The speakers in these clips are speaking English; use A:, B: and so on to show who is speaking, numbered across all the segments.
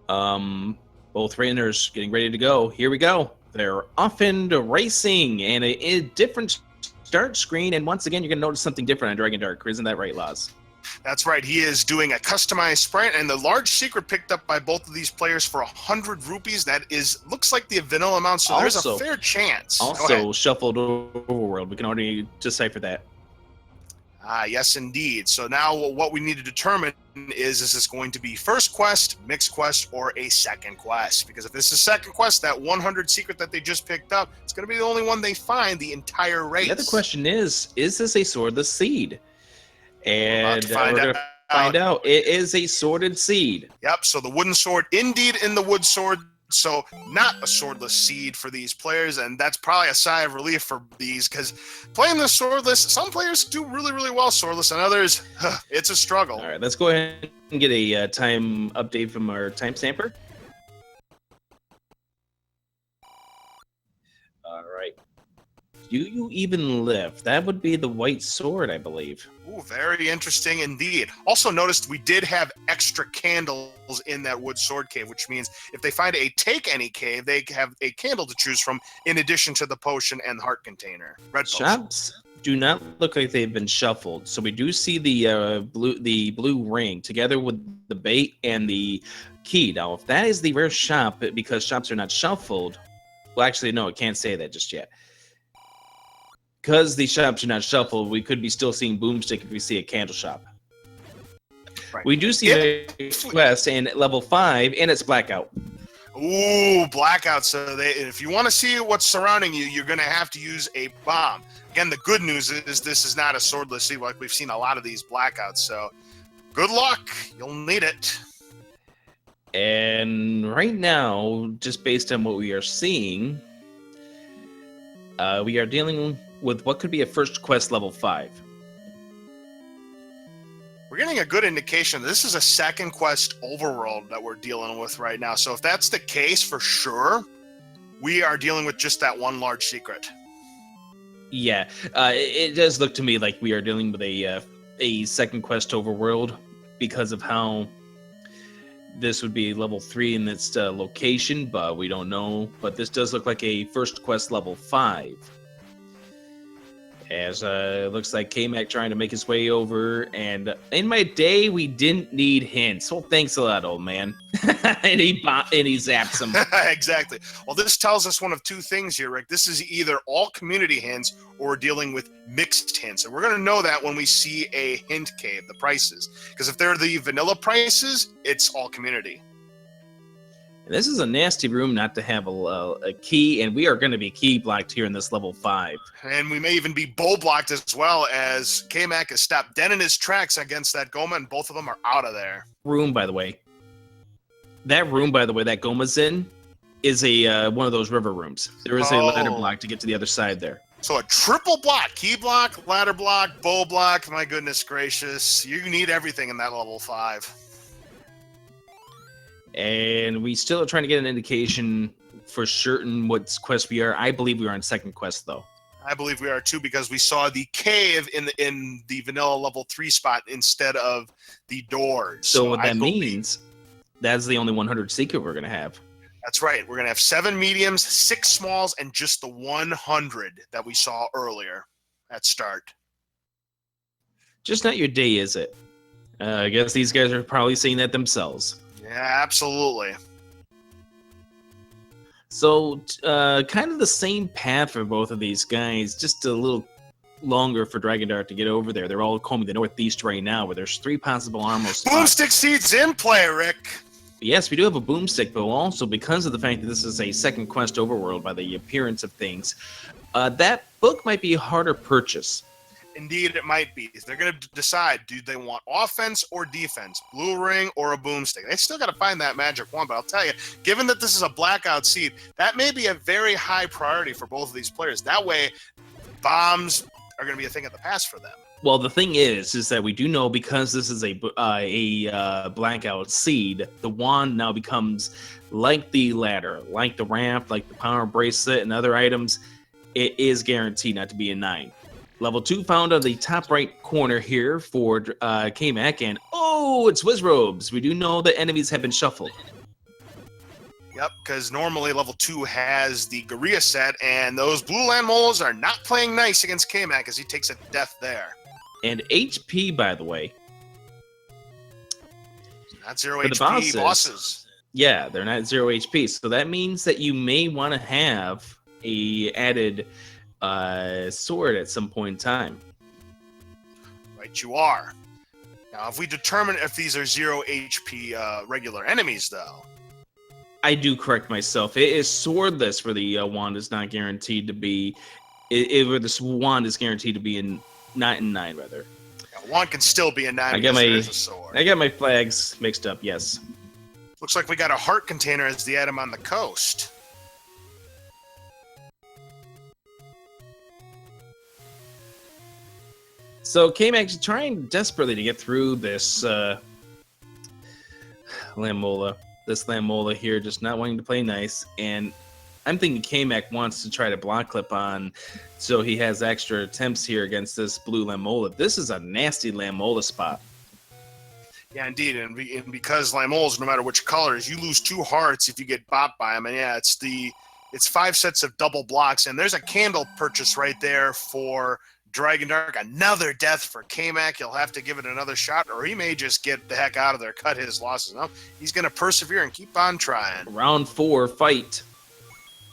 A: Both runners getting ready to go. Here we go. They're off into racing and a different start screen. And once again, you're going to notice something different on Dragon Dark. Isn't that right, Laz?
B: That's right. He is doing a customized sprint, and the large secret picked up by both of these players for 100 rupees. That looks like the vanilla amount, so there's a fair chance.
A: Also, shuffled overworld. We can already decipher that.
B: Yes, indeed. So now what we need to determine is this going to be first quest, mixed quest, or a second quest? Because if this is second quest, that 100 secret that they just picked up, it's going to be the only one they find the entire race.
A: The other question is this a swordless seed? And we're going to find out. It is a sworded seed.
B: Yep, so the wooden sword, indeed in the wood sword. So not a swordless seed for these players, and that's probably a sigh of relief for these, because playing the swordless, some players do really, really well swordless, and others, it's a struggle.
A: All right, let's go ahead and get a time update from our timestamper. All right. Do you even live? That would be the white sword, I believe.
B: Ooh, very interesting indeed. Also noticed we did have extra candles in that wood sword cave, which means if they find a take any cave, they have a candle to choose from in addition to the potion and heart container. Red
A: shops do not look like they've been shuffled. So we do see the blue ring together with the bait and the key. Now, if that is the rare shop, because shops are not shuffled, well, actually, no, it can't say that just yet. Because the shops are not shuffled, we could be still seeing Boomstick if we see a candle shop. Right. We do see a quest in level 5, and it's Blackout.
B: Ooh, Blackout. So if you want to see what's surrounding you, you're going to have to use a bomb. Again, the good news is this is not a swordless seed like we've seen a lot of these Blackouts. So good luck. You'll need it.
A: And right now, just based on what we are seeing, we are dealing with what could be a first quest level 5.
B: We're getting a good indication this is a second quest overworld that we're dealing with right now. So if that's the case, for sure, we are dealing with just that one large secret.
A: Yeah, it does look to me like we are dealing with a second quest overworld because of how this would be level 3 in its location, but we don't know. But this does look like a first quest level 5. As it looks like K-Mac trying to make his way over, and in my day, we didn't need hints. Well, thanks a lot, old man. and he zaps him.
B: Exactly. Well, this tells us one of two things here, Rick. This is either all community hints or we're dealing with mixed hints. And we're going to know that when we see a hint cave, the prices. Because if they're the vanilla prices, it's all community.
A: And this is a nasty room not to have a key, and we are going to be key blocked here in this level 5.
B: And we may even be bow blocked as well, as K-Mac has stopped dead in his tracks against that Goma, and both of them are out of there.
A: Room, by the way. That room, by the way, that Goma's in, is a one of those river rooms. There is a ladder block to get to the other side there.
B: So a triple block, key block, ladder block, bow block. My goodness gracious. You need everything in that level 5.
A: And we still are trying to get an indication for certain what quest we are. I believe we are on second quest, though.
B: I believe we are, too, because we saw the cave in the vanilla level 3 spot instead of the doors.
A: So what that means, that's the only 100 secret we're going to have.
B: That's right. We're going to have 7 mediums, 6 smalls, and just the 100 that we saw earlier at start.
A: Just not your day, is it? I guess these guys are probably seeing that themselves.
B: Yeah, absolutely.
A: So, kind of the same path for both of these guys, just a little longer for Dragon Dark to get over there. They're all combing the northeast right now, where there's 3 possible armor spots.
B: Boomstick seeds in play, Rick.
A: Yes, we do have a boomstick, but also because of the fact that this is a second quest overworld by the appearance of things, that book might be a harder purchase.
B: Indeed, it might be. They're going to decide, do they want offense or defense, blue ring or a boomstick? They still got to find that magic wand, but I'll tell you, given that this is a blackout seed, that may be a very high priority for both of these players. That way, bombs are going to be a thing of the past for them.
A: Well, the thing is that we do know because this is a blackout seed, the wand now becomes like the ladder, like the raft, like the power bracelet and other items. It is guaranteed not to be a 9. Level 2 found on the top right corner here for K-Mac, and oh, it's Wizrobes. We do know that enemies have been shuffled.
B: Yep, because normally level 2 has the Gorilla set, and those blue land moles are not playing nice against K-Mac as he takes a death there.
A: And HP, by the way.
B: Not 0
A: For the
B: HP bosses.
A: Yeah, they're not 0 HP. So that means that you may want to have a added sword at some point in time.
B: Right, you are. Now, if we determine if these are 0 HP regular enemies, though.
A: I do correct myself. It is swordless for the wand is not guaranteed to be. This wand is guaranteed to be not in 9, rather.
B: Yeah, wand can still be a 9 because there is a sword.
A: I got my flags mixed up, yes.
B: Looks like we got a heart container as the item on the coast.
A: So K-Mac's trying desperately to get through this Lamola. This Lamola here just not wanting to play nice. And I'm thinking K-Mac wants to try to block clip on so he has extra attempts here against this blue Lamola. This is a nasty Lamola spot.
B: Yeah, indeed. And because Lamolas, no matter which colors, you lose 2 hearts if you get bopped by them. And yeah, it's 5 sets of double blocks. And there's a candle purchase right there for Dragon Dark. Another death for K-Mac. He'll have to give it another shot, or he may just get the heck out of there, cut his losses. No, he's going to persevere and keep on trying.
A: Round 4, fight.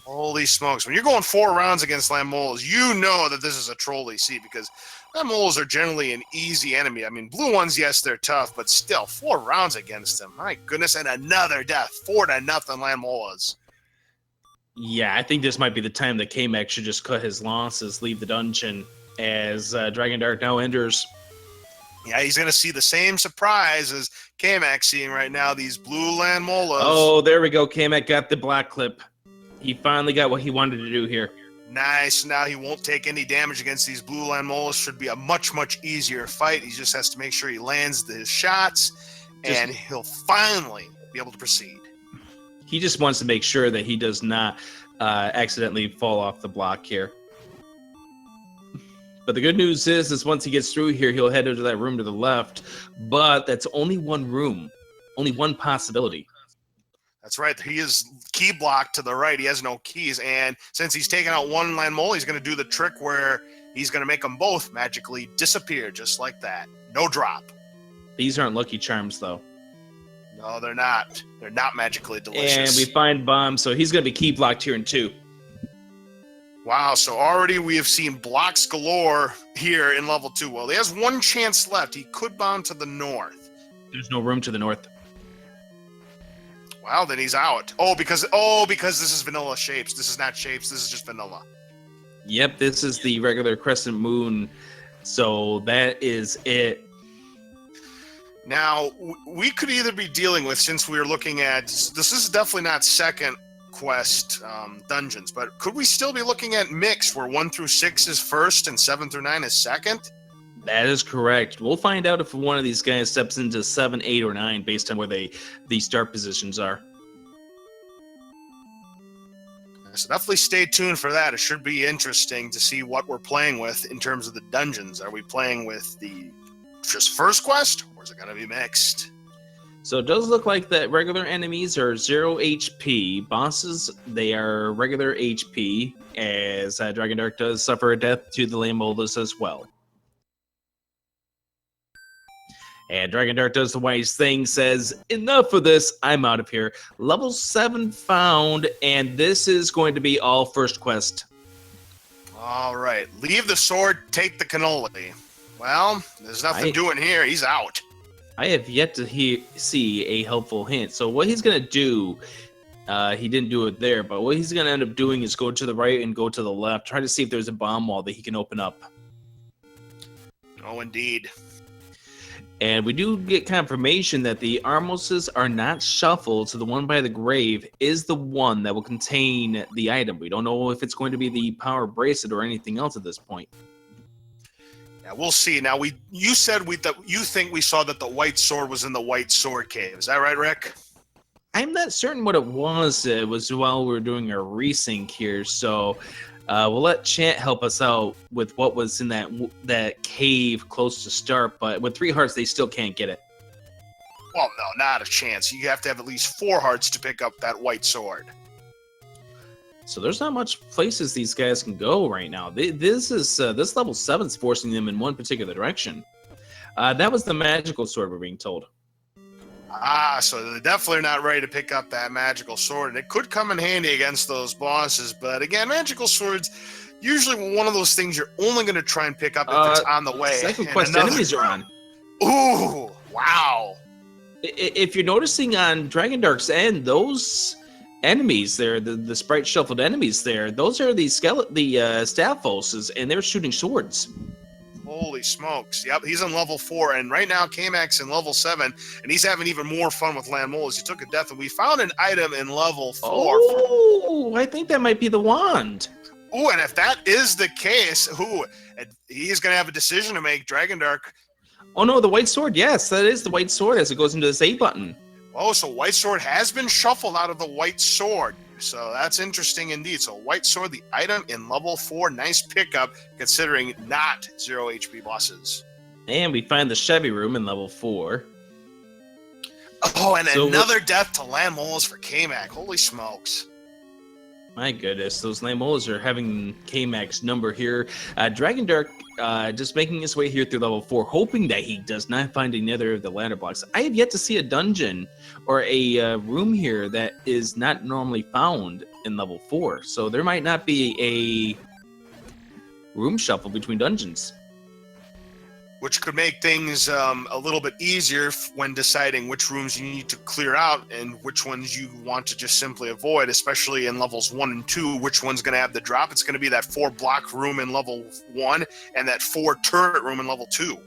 B: Holy smokes. When you're going 4 rounds against Lamolas, you know that this is a trolly seat because Lamolas are generally an easy enemy. I mean, blue ones, yes, they're tough, but still, 4 rounds against them. My goodness, and another death. 4-0 Lamolas.
A: Yeah, I think this might be the time that K-Mac should just cut his losses, leave the dungeon, as Dragon Dark now enters.
B: Yeah, he's going to see the same surprise as K-Mac seeing right now, these blue Lamolas.
A: Oh, there we go. K-Mac got the black clip. He finally got what he wanted to do here.
B: Nice. Now he won't take any damage against these blue Lamolas. Should be a much, much easier fight. He just has to make sure he lands his shots, and he'll finally be able to proceed.
A: He just wants to make sure that he does not accidentally fall off the block here. But the good news is once he gets through here, he'll head into that room to the left. But that's only one room, only one possibility.
B: That's right. He is key blocked to the right. He has no keys. And since he's taken out one Landmole, he's going to do the trick where he's going to make them both magically disappear just like that. No drop.
A: These aren't Lucky Charms, though.
B: No, they're not. They're not magically delicious.
A: And we find Bomb, so he's going to be key blocked here in 2.
B: Wow, so already we have seen blocks galore here in level 2. Well, he has one chance left. He could bomb to the north.
A: There's no room to the north.
B: Wow, then he's out. Because this is vanilla shapes. This is not shapes. This is just vanilla.
A: Yep, this is the regular crescent moon. So that is it.
B: Now, we could either be dealing with, since we are looking at, this is definitely not second quest dungeons, but could we still be looking at mix where 1 through 6 is first and 7 through 9 is second?
A: That is correct. We'll find out if one of these guys steps into 7, 8, or 9 based on where the start positions are.
B: So definitely stay tuned for that. It should be interesting to see what we're playing with in terms of the dungeons. Are we playing with the just first quest, or is it going to be mixed?
A: So it does look like that regular enemies are 0 HP. Bosses, they are regular HP, as Dragon Dark does suffer a death to the Lamolas as well. And Dragon Dark does the wise thing, says, enough of this, I'm out of here. Level 7 found, and this is going to be all first quest.
B: All right, leave the sword, take the cannoli. Well, there's nothing doing here. He's out.
A: I have yet to see a helpful hint. So what he's going to do, he didn't do it there, but what he's going to end up doing is go to the right and go to the left. Try to see if there's a bomb wall that he can open up.
B: Oh, indeed.
A: And we do get confirmation that the Armoses are not shuffled, so the one by the grave is the one that will contain the item. We don't know if it's going to be the power bracelet or anything else at this point.
B: Yeah, we'll see. Now, you said you think we saw that the white sword was in the white sword cave. Is that right, Rick?
A: I'm not certain what it was. It was while we were doing our resync here, so we'll let chat help us out with what was in that cave close to start. But with 3 hearts, they still can't get it.
B: Well, no, not a chance. You have to have at least 4 hearts to pick up that white sword.
A: So there's not much places these guys can go right now. This level 7's forcing them in one particular direction. That was the magical sword, we're being told.
B: So they're definitely not ready to pick up that magical sword, and it could come in handy against those bosses. But again, magical swords usually one of those things you're only going to try and pick up if it's on the way.
A: Second quest enemies are on.
B: Ooh, wow.
A: If you're noticing on Dragondarch's end, those enemies there, the sprite shuffled enemies there, those are the Staphoses, and they're shooting swords.
B: Holy smokes. Yep, he's on level 4, and right now K-Mac's in level 7, and he's having even more fun with Landmolas. He took a death, and we found an item in level 4.
A: Oh, I think that might be the wand.
B: Ooh, and if that is the case, he's going to have a decision to make, Dragondarch.
A: Oh, no, the white sword. Yes, that is the white sword as it goes into this A button.
B: Oh, so white sword has been shuffled out of the white sword. So that's interesting indeed. So white sword, the item in level 4. Nice pickup considering not 0 HP bosses.
A: And we find the Chevy room in level 4.
B: Oh, and so another death to Landmolas for K-Mac. Holy smokes.
A: My goodness, those Landmolas are having K-Mac's number here. Dragondarch just making his way here through level 4, hoping that he does not find another of the ladder blocks. I have yet to see a dungeon or a room here that is not normally found in level 4. So there might not be a room shuffle between dungeons,
B: which could make things a little bit easier when deciding which rooms you need to clear out and which ones you want to just simply avoid, especially in levels 1 and 2. Which one's going to have the drop? It's going to be that 4-block room in level 1 and that 4-turret room in level 2.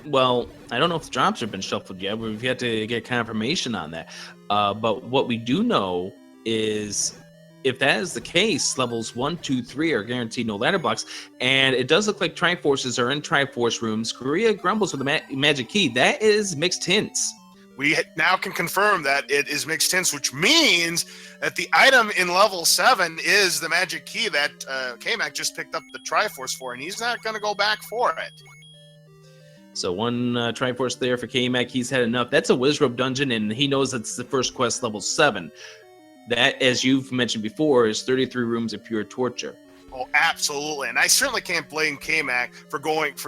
A: Well, I don't know if the drops have been shuffled yet. We've yet to get confirmation on that. But what we do know is, if that is the case, levels 1, 2, 3 are guaranteed no ladder blocks, and it does look like Triforces are in Triforce rooms. Korea grumbles with the magic key. That is mixed hints.
B: We now can confirm that it is mixed hints, which means that the item in level 7 is the magic key that K-Mac just picked up the Triforce for, and he's not going to go back for it.
A: So one Triforce there for K-Mac. He's had enough. That's a Wizrobe dungeon, and he knows it's the first quest, level 7. That, as you've mentioned before, is 33 rooms of pure torture.
B: Oh, absolutely. And I certainly can't blame K-Mac for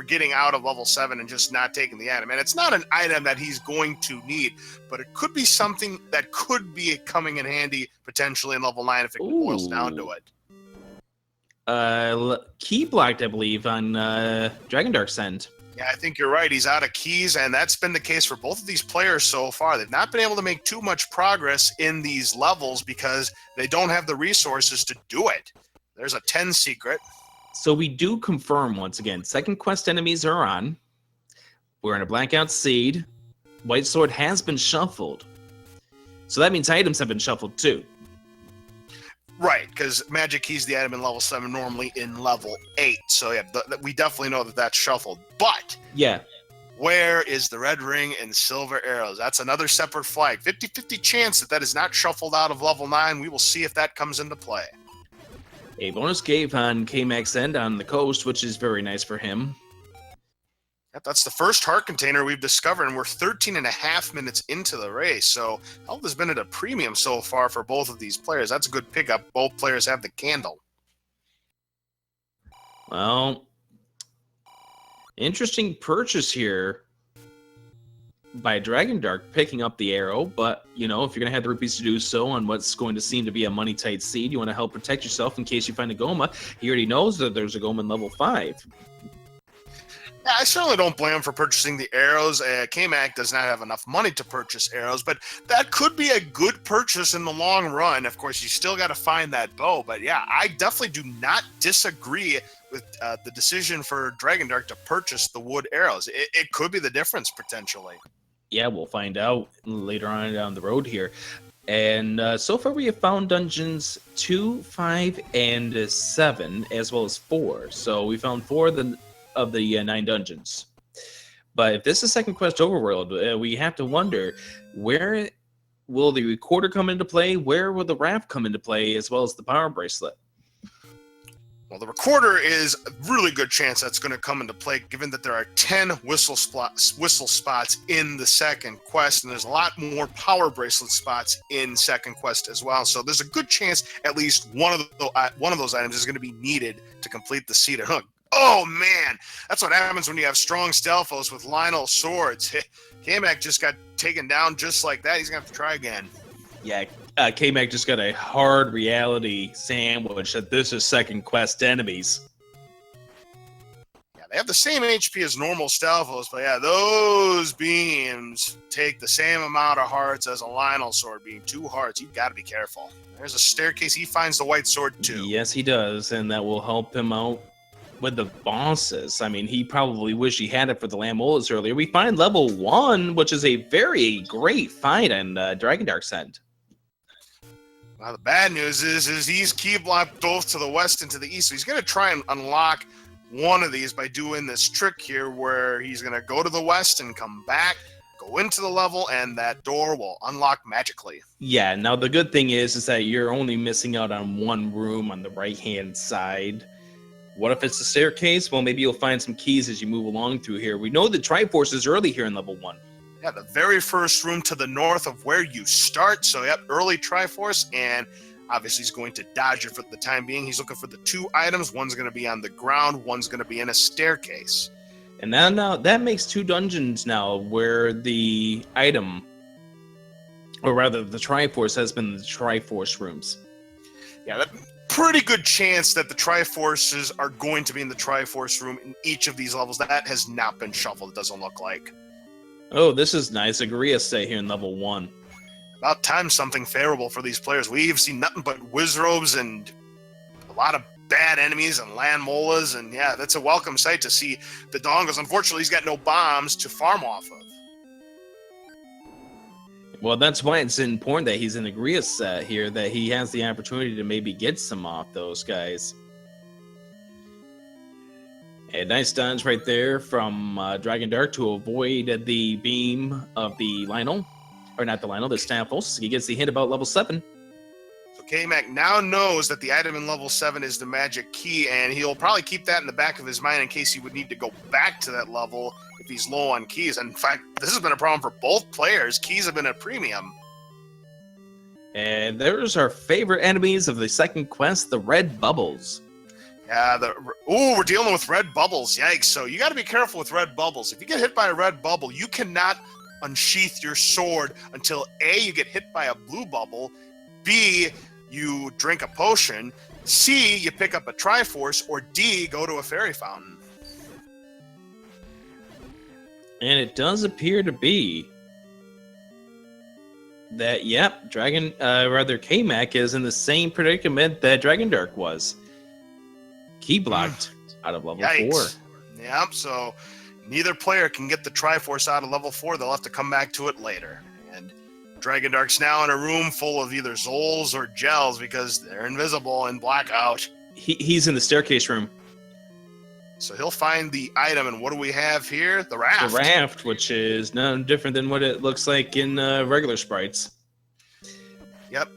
B: getting out of level 7 and just not taking the item. And it's not an item that he's going to need, but it could be something that could be coming in handy potentially in level 9 if it boils down to it.
A: Key blocked, I believe, on Dragondarch's end.
B: Yeah, I think you're right. He's out of keys, and that's been the case for both of these players so far. They've not been able to make too much progress in these levels because they don't have the resources to do it. There's a 10 secret.
A: So we do confirm once again, second quest enemies are on. We're in a blackout seed. White sword has been shuffled. So that means items have been shuffled too.
B: Right, because Magic Key's the item in level 7, normally in level 8. So yeah, we definitely know that that's shuffled. But
A: yeah,
B: where is the red ring and silver arrows? That's another separate flag. 50-50 chance that is not shuffled out of level 9. We will see if that comes into play.
A: A bonus cave on K-Mac's end on the coast, which is very nice for him.
B: Yep, that's the first heart container we've discovered, and we're 13.5 minutes into the race. So health has been at a premium so far for both of these players. That's a good pickup. Both players have the candle.
A: Well, interesting purchase here by Dragondarch, picking up the arrow. But, you know, if you're going to have the rupees to do so on what's going to seem to be a money-tight seed, you want to help protect yourself in case you find a Goma. He already knows that there's a Goma in level 5.
B: Yeah, I certainly don't blame him for purchasing the arrows. K-Mac does not have enough money to purchase arrows, but that could be a good purchase in the long run. Of course, you still got to find that bow. But yeah, I definitely do not disagree with the decision for Dragondarch to purchase the wood arrows. It could be the difference, potentially.
A: Yeah, we'll find out later on down the road here. And so far we have found dungeons 2, 5, and 7, as well as 4. So we found 4 of the 9 dungeons. But if this is second quest overworld, we have to wonder, where will the recorder come into play? Where will the raft come into play, as well as the power bracelet?
B: Well, the recorder is a really good chance that's going to come into play, given that there are 10 whistle spots in the second quest, and there's a lot more power bracelet spots in second quest as well. So there's a good chance at least one of those items is going to be needed to complete the seated hook. Oh man, that's what happens when you have strong Stelphos with Lionel swords. K-Mac just got taken down just like that. He's going to have to try again.
A: Yeah, K-Mac just got a hard reality sandwich that this is second quest enemies.
B: Yeah, they have the same HP as normal Stelphos, but yeah, those beams take the same amount of hearts as a Lionel sword beam. 2 hearts, you've got to be careful. There's a staircase. He finds the white sword too.
A: Yes, he does, and that will help him out with the bosses. I mean, he probably wished he had it for the Lamolas earlier. We find level 1, which is a very great fight on Dragondarch's end.
B: Now, the bad news is he's key blocked both to the west and to the east, so he's going to try and unlock one of these by doing this trick here where he's going to go to the west and come back, go into the level, and that door will unlock magically.
A: Yeah, now the good thing is that you're only missing out on one room on the right-hand side. What if it's a staircase? Well, maybe you'll find some keys as you move along through here. We know the Triforce is early here in level 1.
B: Yeah, the very first room to the north of where you start. So, yep, early Triforce, and obviously he's going to dodge it for the time being. He's looking for the 2 items. One's going to be on the ground. One's going to be in a staircase.
A: And now that makes 2 dungeons now where the item, or rather the Triforce, has been the Triforce rooms.
B: Yeah, that pretty good chance that the Triforces are going to be in the Triforce room in each of these levels. That has not been shuffled, it doesn't look like.
A: Oh, this is nice. Agria stay here in level 1.
B: About time something favorable for these players. We've seen nothing but Wizrobes and a lot of bad enemies and land molas, and yeah, that's a welcome sight to see the Dongos. Unfortunately, he's got no bombs to farm off of.
A: Well, that's why it's important that he's in Agria set here, that he has the opportunity to maybe get some off those guys. A nice dodge right there from Dragondarch to avoid the beam of the Lionel. Or not the Lionel, the Stamfos. He gets the hint about level 7.
B: So K-Mac now knows that the item in level 7 is the magic key, and he'll probably keep that in the back of his mind in case he would need to go back to that level if he's low on keys. And in fact, this has been a problem for both players. Keys have been at premium.
A: And there's our favorite enemies of the second quest, the red bubbles.
B: Yeah, we're dealing with red bubbles. Yikes. So you got to be careful with red bubbles. If you get hit by a red bubble, you cannot unsheath your sword until A, you get hit by a blue bubble, B, you drink a potion, C, you pick up a Triforce, or D, go to a fairy fountain.
A: And it does appear to be that, yep, K-Mac is in the same predicament that Dragondarch was. Key blocked out of level 4.
B: Yep, so neither player can get the Triforce out of level 4. They'll have to come back to it later. And Dragondarch's now in a room full of either Zols or Gels because they're invisible and blackout.
A: He's in the staircase room.
B: So he'll find the item, and what do we have here? The raft.
A: The raft, which is no different than what it looks like in regular sprites.
B: Yep.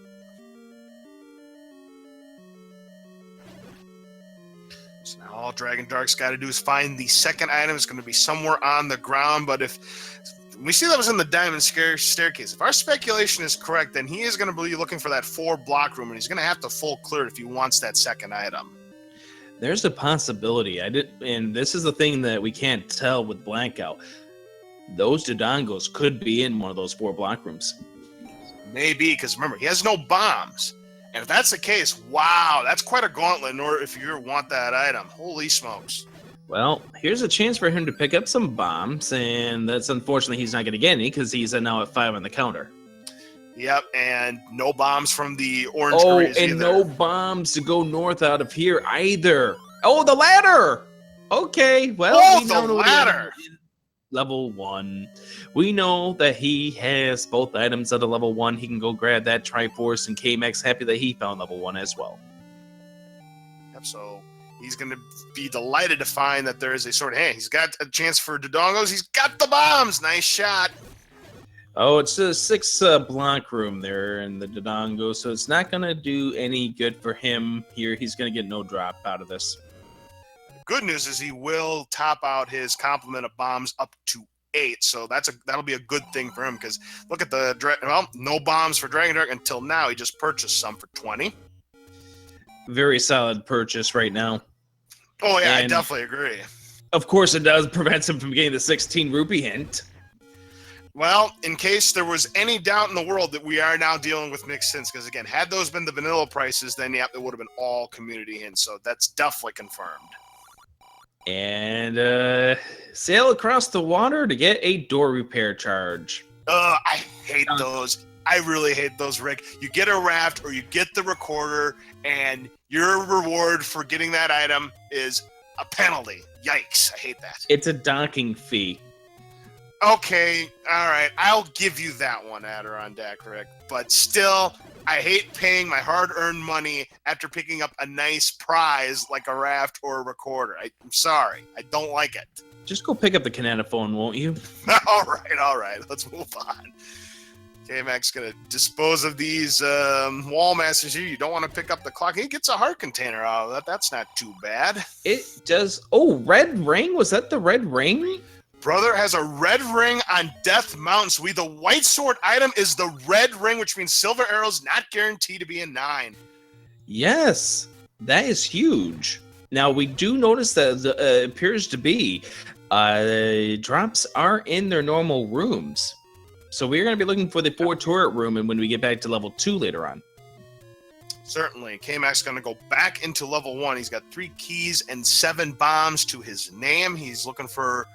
B: So now all Dragondarch's got to do is find the second item. It's going to be somewhere on the ground, but if we see that was in the diamond staircase, if our speculation is correct, then he is going to be looking for that 4-block room, and he's going to have to full clear it if he wants that second item.
A: There's a possibility. And this is the thing that we can't tell with Blackout. Those Dodongos could be in one of those 4-block rooms.
B: Maybe, because remember, he has no bombs. And if that's the case, wow, that's quite a gauntlet in order if you want that item. Holy smokes.
A: Well, here's a chance for him to pick up some bombs, and that's unfortunately he's not going to get any because he's now at 5 on the counter.
B: Yep, and no bombs from the orange
A: greys
B: either.
A: No bombs to go north out of here either. Oh, the ladder! Okay, well,
B: the ladder!
A: Level 1. We know that he has both items at a level 1. He can go grab that Triforce, and K-Mac's happy that he found level 1 as well.
B: Yep, so he's going to be delighted to find that there is a sort of, hey, he's got a chance for Dodongos. He's got the bombs. Nice shot.
A: Oh, it's a 6 block room there in the Dodongo, so it's not going to do any good for him here. He's going to get no drop out of this.
B: Good news is he will top out his complement of bombs up to 8, so that'll be a good thing for him, because look at no bombs for Dragon Dark until now. He just purchased some for 20.
A: Very solid purchase right now.
B: Oh yeah, I definitely agree.
A: Of course, it does prevent him from getting the 16 rupee hint.
B: Well, in case there was any doubt in the world that we are now dealing with mixed hints, because again, had those been the vanilla prices, then yeah, it would have been all community hints. So that's definitely confirmed.
A: And sail across the water to get a door repair charge.
B: I hate those. I really hate those, Rick. You get a raft or you get the recorder, and your reward for getting that item is a penalty. Yikes, I hate that.
A: It's a docking fee.
B: Okay, all right. I'll give you that one, Adirondack Rick. But still, I hate paying my hard-earned money after picking up a nice prize like a raft or a recorder. I'm sorry. I don't like it.
A: Just go pick up the Canada phone, won't you?
B: All right. Let's move on. K-Mac's going to dispose of these wall masters here. You don't want to pick up the clock. He gets a heart container out of that. That's not too bad.
A: It does. Oh, red ring? Was that the red ring?
B: Brother has a red ring on Death Mountain. So the white sword item is the red ring, which means silver arrows not guaranteed to be a 9.
A: Yes, that is huge. Now, we do notice that it appears to be drops are in their normal rooms. So we're going to be looking for the 4 turret room, and when we get back to level 2 later on.
B: Certainly. K-Mac's going to go back into level 1. He's got 3 keys and 7 bombs to his name. He's looking for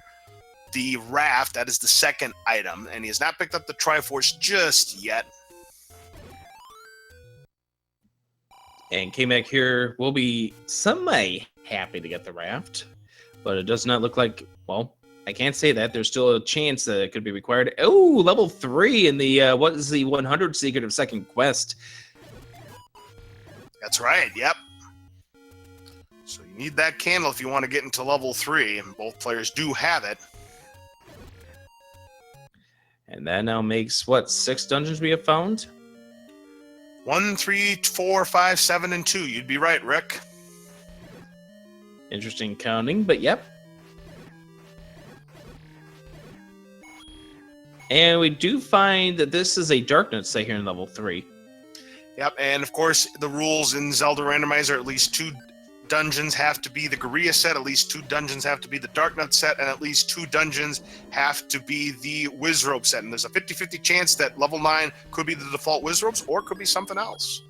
B: the raft. That is the second item, and he has not picked up the Triforce just yet.
A: And K-Mac here will be semi-happy to get the raft, but it does not look like, well, I can't say that. There's still a chance that it could be required. Oh, level 3 in the, what is the 100 Secret of Second Quest?
B: That's right, yep. So you need that candle if you want to get into level 3, and both players do have it.
A: And that now makes, what, 6 dungeons we have found?
B: 1, 3, 4, 5, 7, and 2. You'd be right, Rick.
A: Interesting counting, but yep. And we do find that this is a Darknet set here in level 3.
B: Yep, and of course, the rules in Zelda Randomizer, at least 2 dungeons have to be the Guerrilla set, at least 2 dungeons have to be the Darknet set, and at least 2 dungeons have to be the Wizrobe set. And there's a 50-50 chance that level 9 could be the default Wizrobes or could be something else.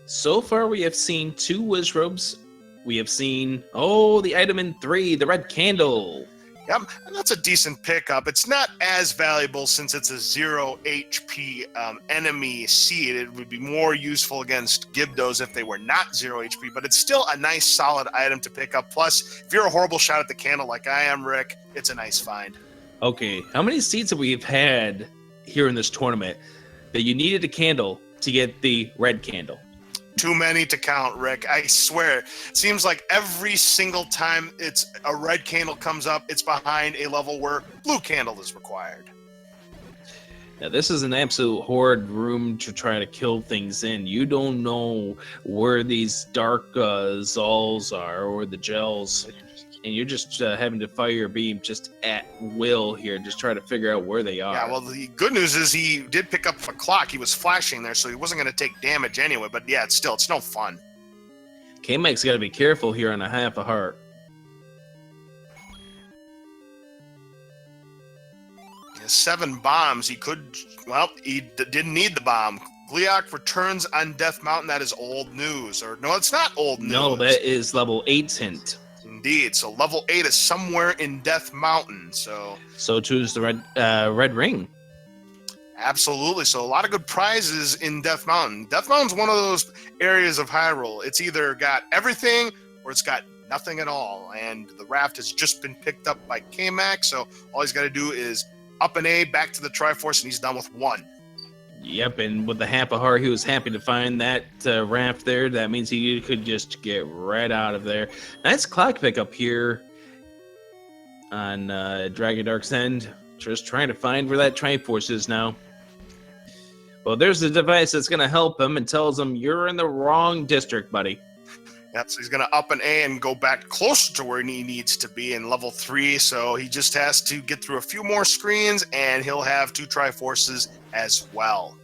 A: So far, we have seen 2 Wizrobes. We have seen, oh, the item in 3, the red candle.
B: Yep, and that's a decent pickup. It's not as valuable since it's a 0 HP enemy seed. It would be more useful against Gibdos if they were not 0 HP, but it's still a nice, solid item to pick up. Plus, if you're a horrible shot at the candle like I am, Rick, it's a nice find.
A: Okay, how many seeds have we had here in this tournament that you needed a candle to get the red candle?
B: Too many to count, Rick. I swear. It seems like every single time it's a red candle comes up, it's behind a level where blue candle is required.
A: Now, this is an absolute horrid room to try to kill things in. You don't know where these dark Zols are or the gels, and you're just having to fire your beam just at will here, just try to figure out where they are.
B: Yeah, well, the good news is he did pick up a clock. He was flashing there, so he wasn't going to take damage anyway. But yeah, it's no fun.
A: K-Mac's got to be careful here on a half a heart.
B: 7 bombs. He could, well, he didn't need the bomb. Gleok returns on Death Mountain. That is old news. Or no, it's not old news.
A: No, that is level 8's hint.
B: Indeed. So level 8 is somewhere in Death Mountain. So
A: too is the red ring.
B: Absolutely. So a lot of good prizes in Death Mountain. Death Mountain's one of those areas of Hyrule. It's either got everything or it's got nothing at all. And the raft has just been picked up by K-Mac. So all he's got to do is up an A, back to the Triforce, and he's done with 1.
A: Yep, and with the half a heart, he was happy to find that raft there. That means he could just get right out of there. Nice clock pickup here on Dragon Dark's end. Just trying to find where that Triforce is now. Well, there's a device that's going to help him and tells him, you're in the wrong district, buddy.
B: Yep, so he's going to up an A and go back closer to where he needs to be in level 3. So he just has to get through a few more screens, and he'll have 2 Triforces as well.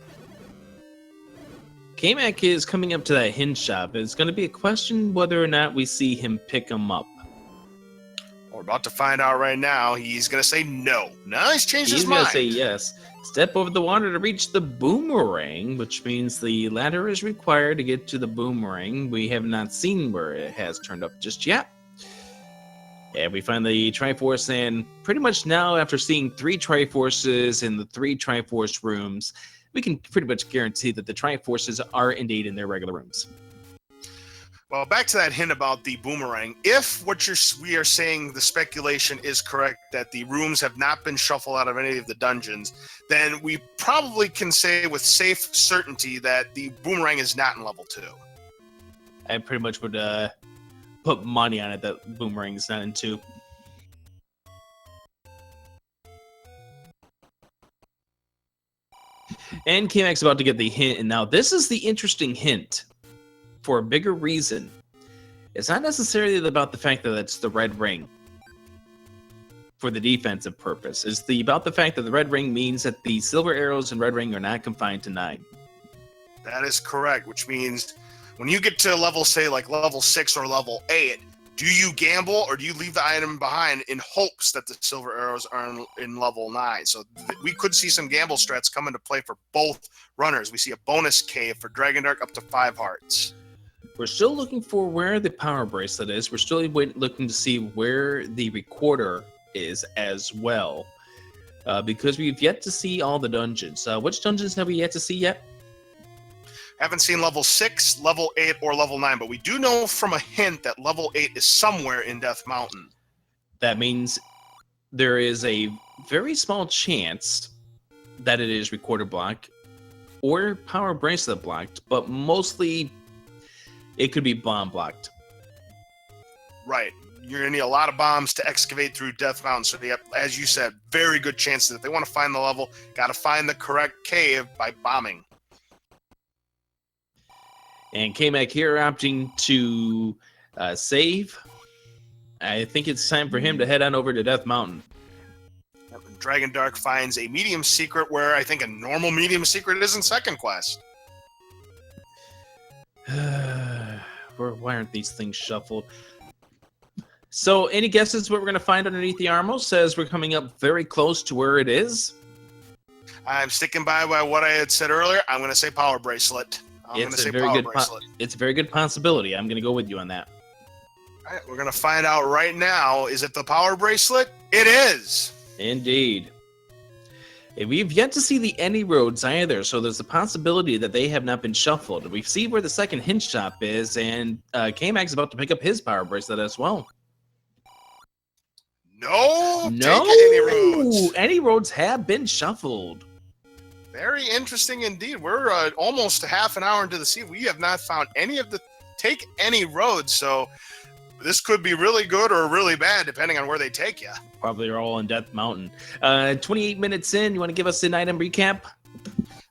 A: K-Mac is coming up to that hinge shop. It's going to be a question whether or not we see him pick him up.
B: We're about to find out right now. He's going to say no. No, he's changed his mind.
A: He's going to say yes. Step over the water to reach the boomerang, which means the ladder is required to get to the boomerang. We have not seen where it has turned up just yet. And we find the Triforce, and pretty much now, after seeing 3 Triforces in the 3 Triforce rooms, we can pretty much guarantee that the Triforces are indeed in their regular rooms.
B: Well, back to that hint about the boomerang. If what we are saying, the speculation is correct, that the rooms have not been shuffled out of any of the dungeons, then we probably can say with safe certainty that the boomerang is not in level 2.
A: I pretty much would put money on it that boomerang is not in 2. And K-Mac's about to get the hint, and now this is the interesting hint. For a bigger reason. It's not necessarily about the fact that it's the red ring for the defensive purpose. It's about the fact that the red ring means that the silver arrows and red ring are not confined to 9.
B: That is correct, which means when you get to level, say, like level 6 or level 8, do you gamble or do you leave the item behind in hopes that the silver arrows are in level 9? So we could see some gamble strats come into play for both runners. We see a bonus cave for Dragondarch up to 5 hearts.
A: We're still looking for where the power bracelet is. We're still looking to see where the recorder is as well. Because we've yet to see all the dungeons. Which dungeons have we yet to see yet?
B: Haven't seen level 6, level 8, or level 9, but we do know from a hint that level 8 is somewhere in Death Mountain.
A: That means there is a very small chance that it is recorder block or power bracelet blocked, but mostly it could be bomb blocked.
B: Right. You're going to need a lot of bombs to excavate through Death Mountain. So, they have, as you said, very good chances. If they want to find the level, got to find the correct cave by bombing.
A: And K-Mac here opting to save. I think it's time for him to head on over to Death Mountain.
B: Dragondarch finds a medium secret where I think a normal medium secret is in second quest.
A: Why aren't these things shuffled? So, any guesses what we're going to find underneath the armor? Says we're coming up very close to where it is.
B: I'm sticking by what I had said earlier. I'm going to say power bracelet.
A: It's a very good possibility. I'm going to go with you on that.
B: All right, we're going to find out right now. Is it the power bracelet? It is.
A: Indeed. We've yet to see the any roads either, so there's a possibility that they have not been shuffled. We see where the second hinge shop is, and K-Mac's about to pick up his power bracelet as well.
B: No, any roads.
A: Any roads have been shuffled.
B: Very interesting indeed. We're almost a half an hour into the season. We have not found any of the take any roads, so this could be really good or really bad depending on where they take you.
A: Probably are all in Death Mountain. 28 minutes in, you want to give us an item recap?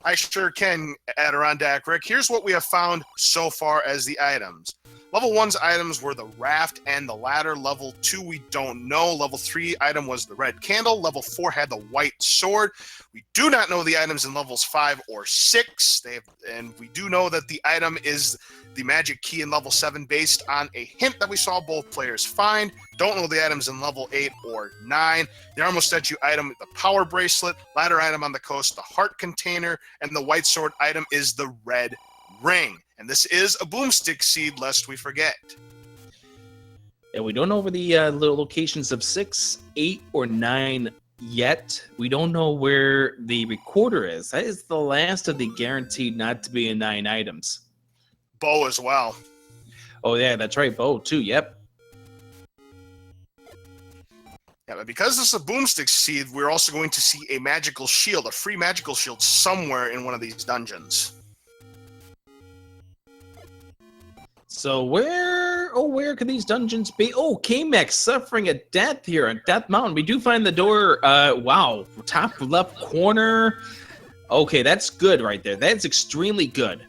B: I sure can, Adirondack Rick. Here's what we have found so far as the items. Level 1's items were the raft and the ladder. Level 2, we don't know. Level 3 item was the red candle. Level 4 had the white sword. We do not know the items in levels 5 or 6. And we do know that the item is the magic key in level 7 based on a hint that we saw both players find. Don't know the items in level 8 or 9. The armor statue item, the power bracelet. Ladder item on the coast, the heart container. And the white sword item is the red ring. And this is a boomstick seed, lest we forget.
A: And we don't know where the locations of 6, 8, or 9 yet. We don't know where the recorder is. That is the last of the guaranteed not to be in 9 items.
B: Bow as well.
A: Oh, yeah, that's right. Bow, too. Yep.
B: Yeah, but because this is a boomstick seed, we're also going to see a magical shield, a free magical shield somewhere in one of these dungeons.
A: So where where could these dungeons be? Oh, K-Max suffering a death here on Death Mountain. We do find the door. Wow, top left corner. Okay, that's good right there. That's extremely good.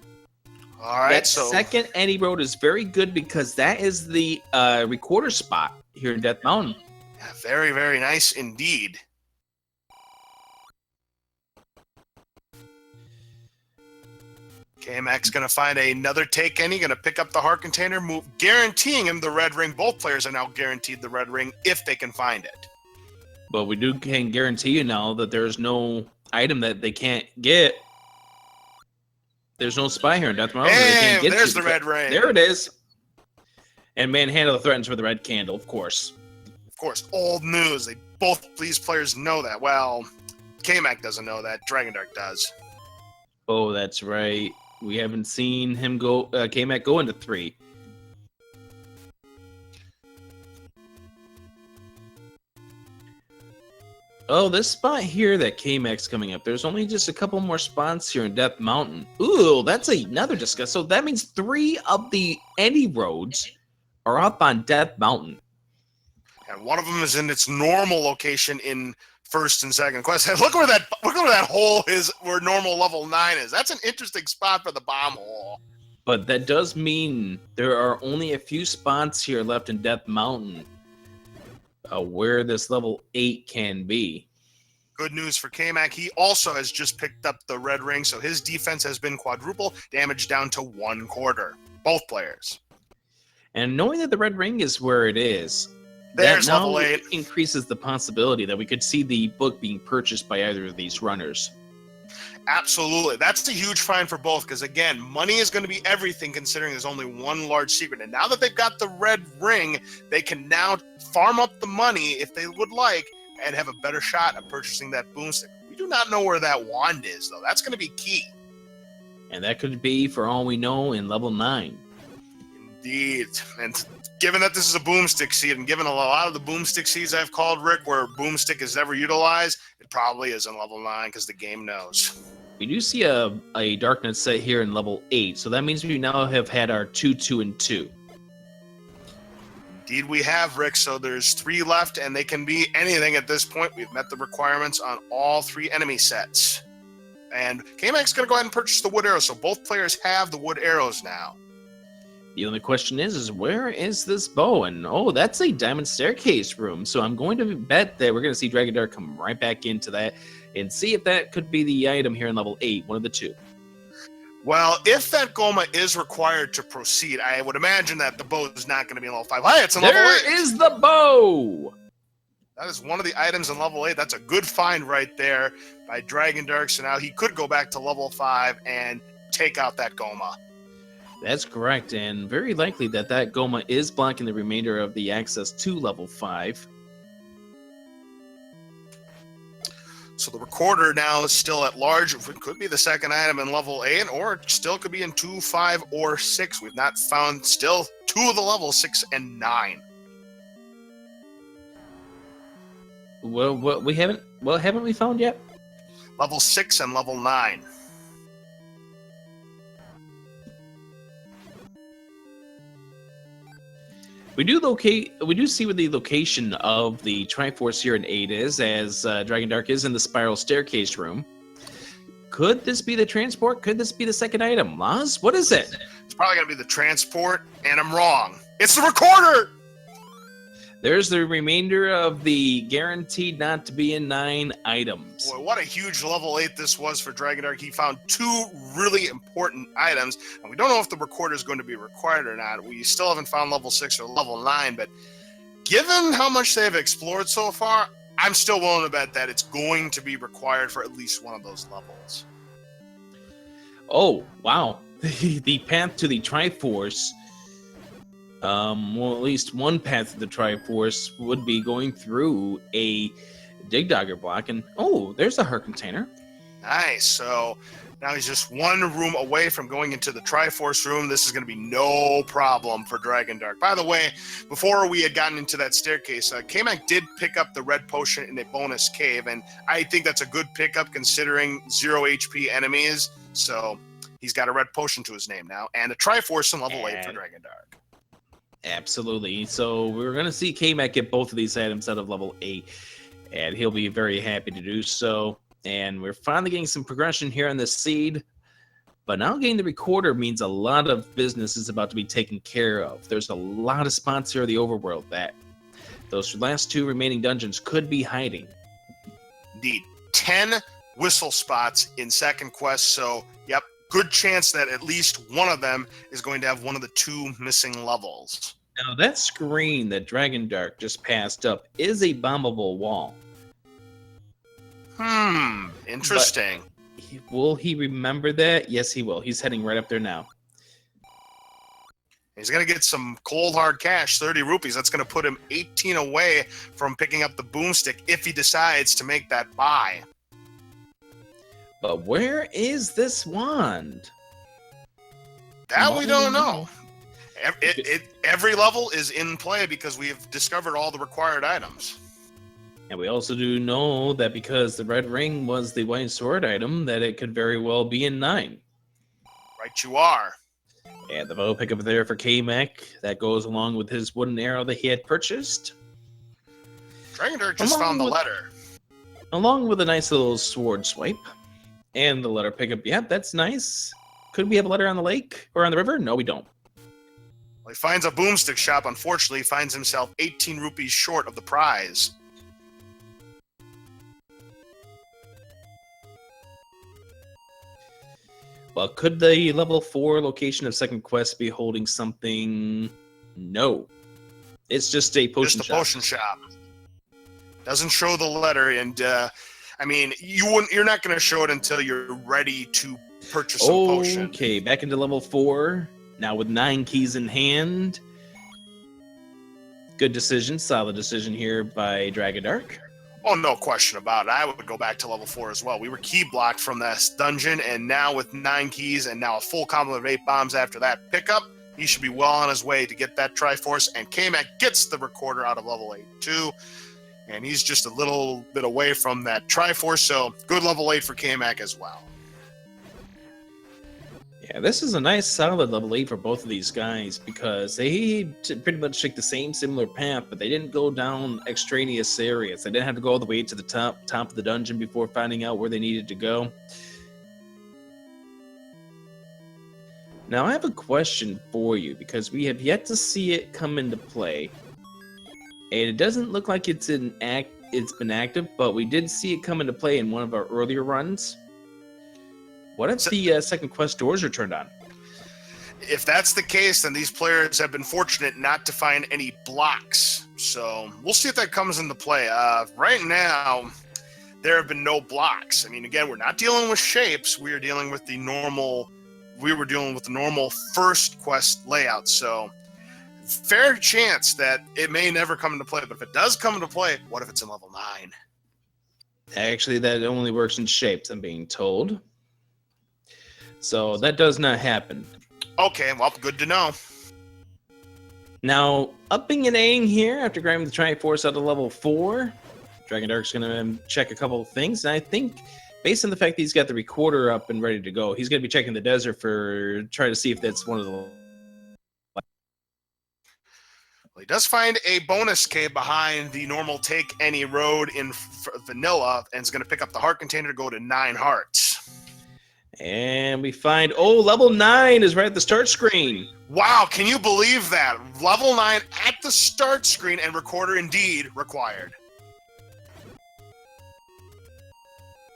B: All right,
A: that
B: so
A: second Any Road is very good because that is the recorder spot here in Death Mountain.
B: yeah, very, very nice indeed. KMX going to find another take any, going to pick up the heart container, move, guaranteeing him the red ring. Both players are now guaranteed the red ring if they can find it.
A: But we can guarantee you now that there's no item that they can't get. There's no spy here in Death Mountain. They can't get
B: there's the red ring.
A: There it is. And Manhandle threatens for the red candle, of course.
B: Of course, old news. Both these players know that. Well, KMAC doesn't know that. Dragondark does.
A: Oh, that's right. We haven't seen him go, K-Mac go into 3. Oh, this spot here that K-Mac's coming up, there's only just a couple more spots here in Death Mountain. Ooh, that's another discuss. So that means 3 of the Any roads are up on Death Mountain.
B: And one of them is in its normal location in first and second quest. Look where that hole is, where normal level 9 is. That's an interesting spot for the bomb hole.
A: But that does mean there are only a few spots here left in Death Mountain where this level 8 can be.
B: Good news for K-Mac. He also has just picked up the red ring, so his defense has been quadruple, damage down to 1/4. Both players.
A: And knowing that the red ring is where it is,
B: there's
A: that now
B: level 8.
A: Increases the possibility that we could see the book being purchased by either of these runners.
B: Absolutely. That's a huge find for both because, again, money is going to be everything considering there's only one large secret. And now that they've got the red ring, they can now farm up the money if they would like and have a better shot at purchasing that boomstick. We do not know where that wand is, though. That's going to be key.
A: And that could be, for all we know, in level 9.
B: Indeed. And given that this is a boomstick seed, and given a lot of the boomstick seeds I've called, Rick, where boomstick is never utilized, it probably is in level 9 because the game knows.
A: We do see a Darknet set here in level 8, so that means we now have had our 2, 2, and 2.
B: Indeed we have, Rick, so there's 3 left, and they can be anything at this point. We've met the requirements on all 3 enemy sets. And K-Mac's going to go ahead and purchase the wood arrows, so both players have the wood arrows now.
A: The only question is where is this bow? And oh, that's a diamond staircase room. So I'm going to bet that we're going to see Dragondark come right back into that and see if that could be the item here in level 8, one of the 2.
B: Well, if that Goma is required to proceed, I would imagine that the bow is not going to be in level 5. Hey, it's in level 8.
A: There is the bow!
B: That is one of the items in level 8. That's a good find right there by Dragondark. So now he could go back to level 5 and take out that Goma.
A: That's correct, and very likely that Goma is blocking the remainder of the access to level 5.
B: So the recorder now is still at large. It could be the second item in level 8, or it still could be in 2, 5, or 6. We've not found still 2 of the levels, 6 and 9.
A: Well, haven't we found yet?
B: Level 6 and level 9.
A: We do see where the location of the Triforce here in 8 is, as Dragondark is in the spiral staircase room. Could this be the transport? Could this be the second item? Laz, what is it?
B: It's probably going to be the transport, and I'm wrong. It's the recorder!
A: There's the remainder of the guaranteed not to be in 9 items.
B: Boy, what a huge level 8 this was for Dragondark. He found 2 really important items, and we don't know if the recorder is going to be required or not. We still haven't found level 6 or level 9, but given how much they've explored so far, I'm still willing to bet that it's going to be required for at least one of those levels.
A: Oh, wow. The path to the Triforce... well, at least one path to the Triforce would be going through a Dig Dogger block, and oh, there's a heart container.
B: Nice. So now he's just 1 room away from going into the Triforce room. This is going to be no problem for Dragondark. By the way, before we had gotten into that staircase, K-Mac did pick up the red potion in a bonus cave, and I think that's a good pickup considering 0 HP enemies. So he's got a red potion to his name now, and a Triforce in level 8 for Dragondark.
A: Absolutely. So we're going to see K-Mac get both of these items out of level 8, and he'll be very happy to do so. And we're finally getting some progression here on this seed. But now getting the recorder means a lot of business is about to be taken care of. There's a lot of spots here in the overworld that those last 2 remaining dungeons could be hiding.
B: Indeed. 10 whistle spots in second quest, so yep, good chance that at least one of them is going to have one of the 2 missing levels.
A: Now that screen that Dragondarch just passed up is a bombable wall.
B: Interesting.
A: But will he remember that? Yes, he will. He's heading right up there now.
B: He's going to get some cold hard cash, 30 rupees. That's going to put him 18 away from picking up the boomstick if he decides to make that buy.
A: But where is this wand?
B: That we don't know. Every level is in play because we have discovered all the required items.
A: And we also do know that because the red ring was the white sword item, that it could very well be in 9.
B: Right you are.
A: And the bow pickup there for K-Mac. That goes along with his wooden arrow that he had purchased.
B: Dragondarch just found the letter.
A: Along with a nice little sword swipe. And the letter pickup. Yep, that's nice. Could we have a letter on the lake? Or on the river? No, we don't.
B: Well, he finds a boomstick shop. Unfortunately, he finds himself 18 rupees short of the prize.
A: Well, could the level 4 location of second quest be holding something? No. It's just a potion shop.
B: Just a potion shop. Doesn't show the letter, and I mean, you're not going to show it until you're ready to purchase some potion.
A: Okay, back into level 4. Now with 9 keys in hand. Good decision, solid decision here by Dragondarch.
B: Oh, no question about it. I would go back to level 4 as well. We were key blocked from this dungeon, and now with 9 keys and now a full complement of 8 bombs after that pickup, he should be well on his way to get that Triforce, and K-Mac gets the recorder out of level 8 too, and he's just a little bit away from that Triforce, so good level 8 for K-Mac as well.
A: Yeah, this is a nice solid level 8 for both of these guys because they pretty much take the same similar path, but they didn't go down extraneous areas. They didn't have to go all the way to the top of the dungeon before finding out where they needed to go. Now, I have a question for you because we have yet to see it come into play. And it doesn't look like it's been active, but we did see it come into play in one of our earlier runs. What if the second quest doors are turned on?
B: If that's the case, then these players have been fortunate not to find any blocks. So we'll see if that comes into play. Right now, there have been no blocks. I mean, again, we're not dealing with shapes. We are dealing with the normal. We were dealing with the normal first quest layout. So fair chance that it may never come into play. But if it does come into play, what if it's in level 9?
A: Actually, that only works in shapes, I'm being told. So that does not happen.
B: Okay, well, good to know.
A: Now, upping and A-ing here after grabbing the Triforce out of level 4. Dragondarch's going to check a couple of things. And I think, based on the fact that he's got the recorder up and ready to go, he's going to be checking the desert for trying to see if that's one of the...
B: Well, he does find a bonus K behind the normal take any road in vanilla, and is going to pick up the heart container to go to 9 hearts.
A: And we find, level 9 is right at the start screen.
B: Wow, can you believe that? Level 9 at the start screen, and recorder indeed required.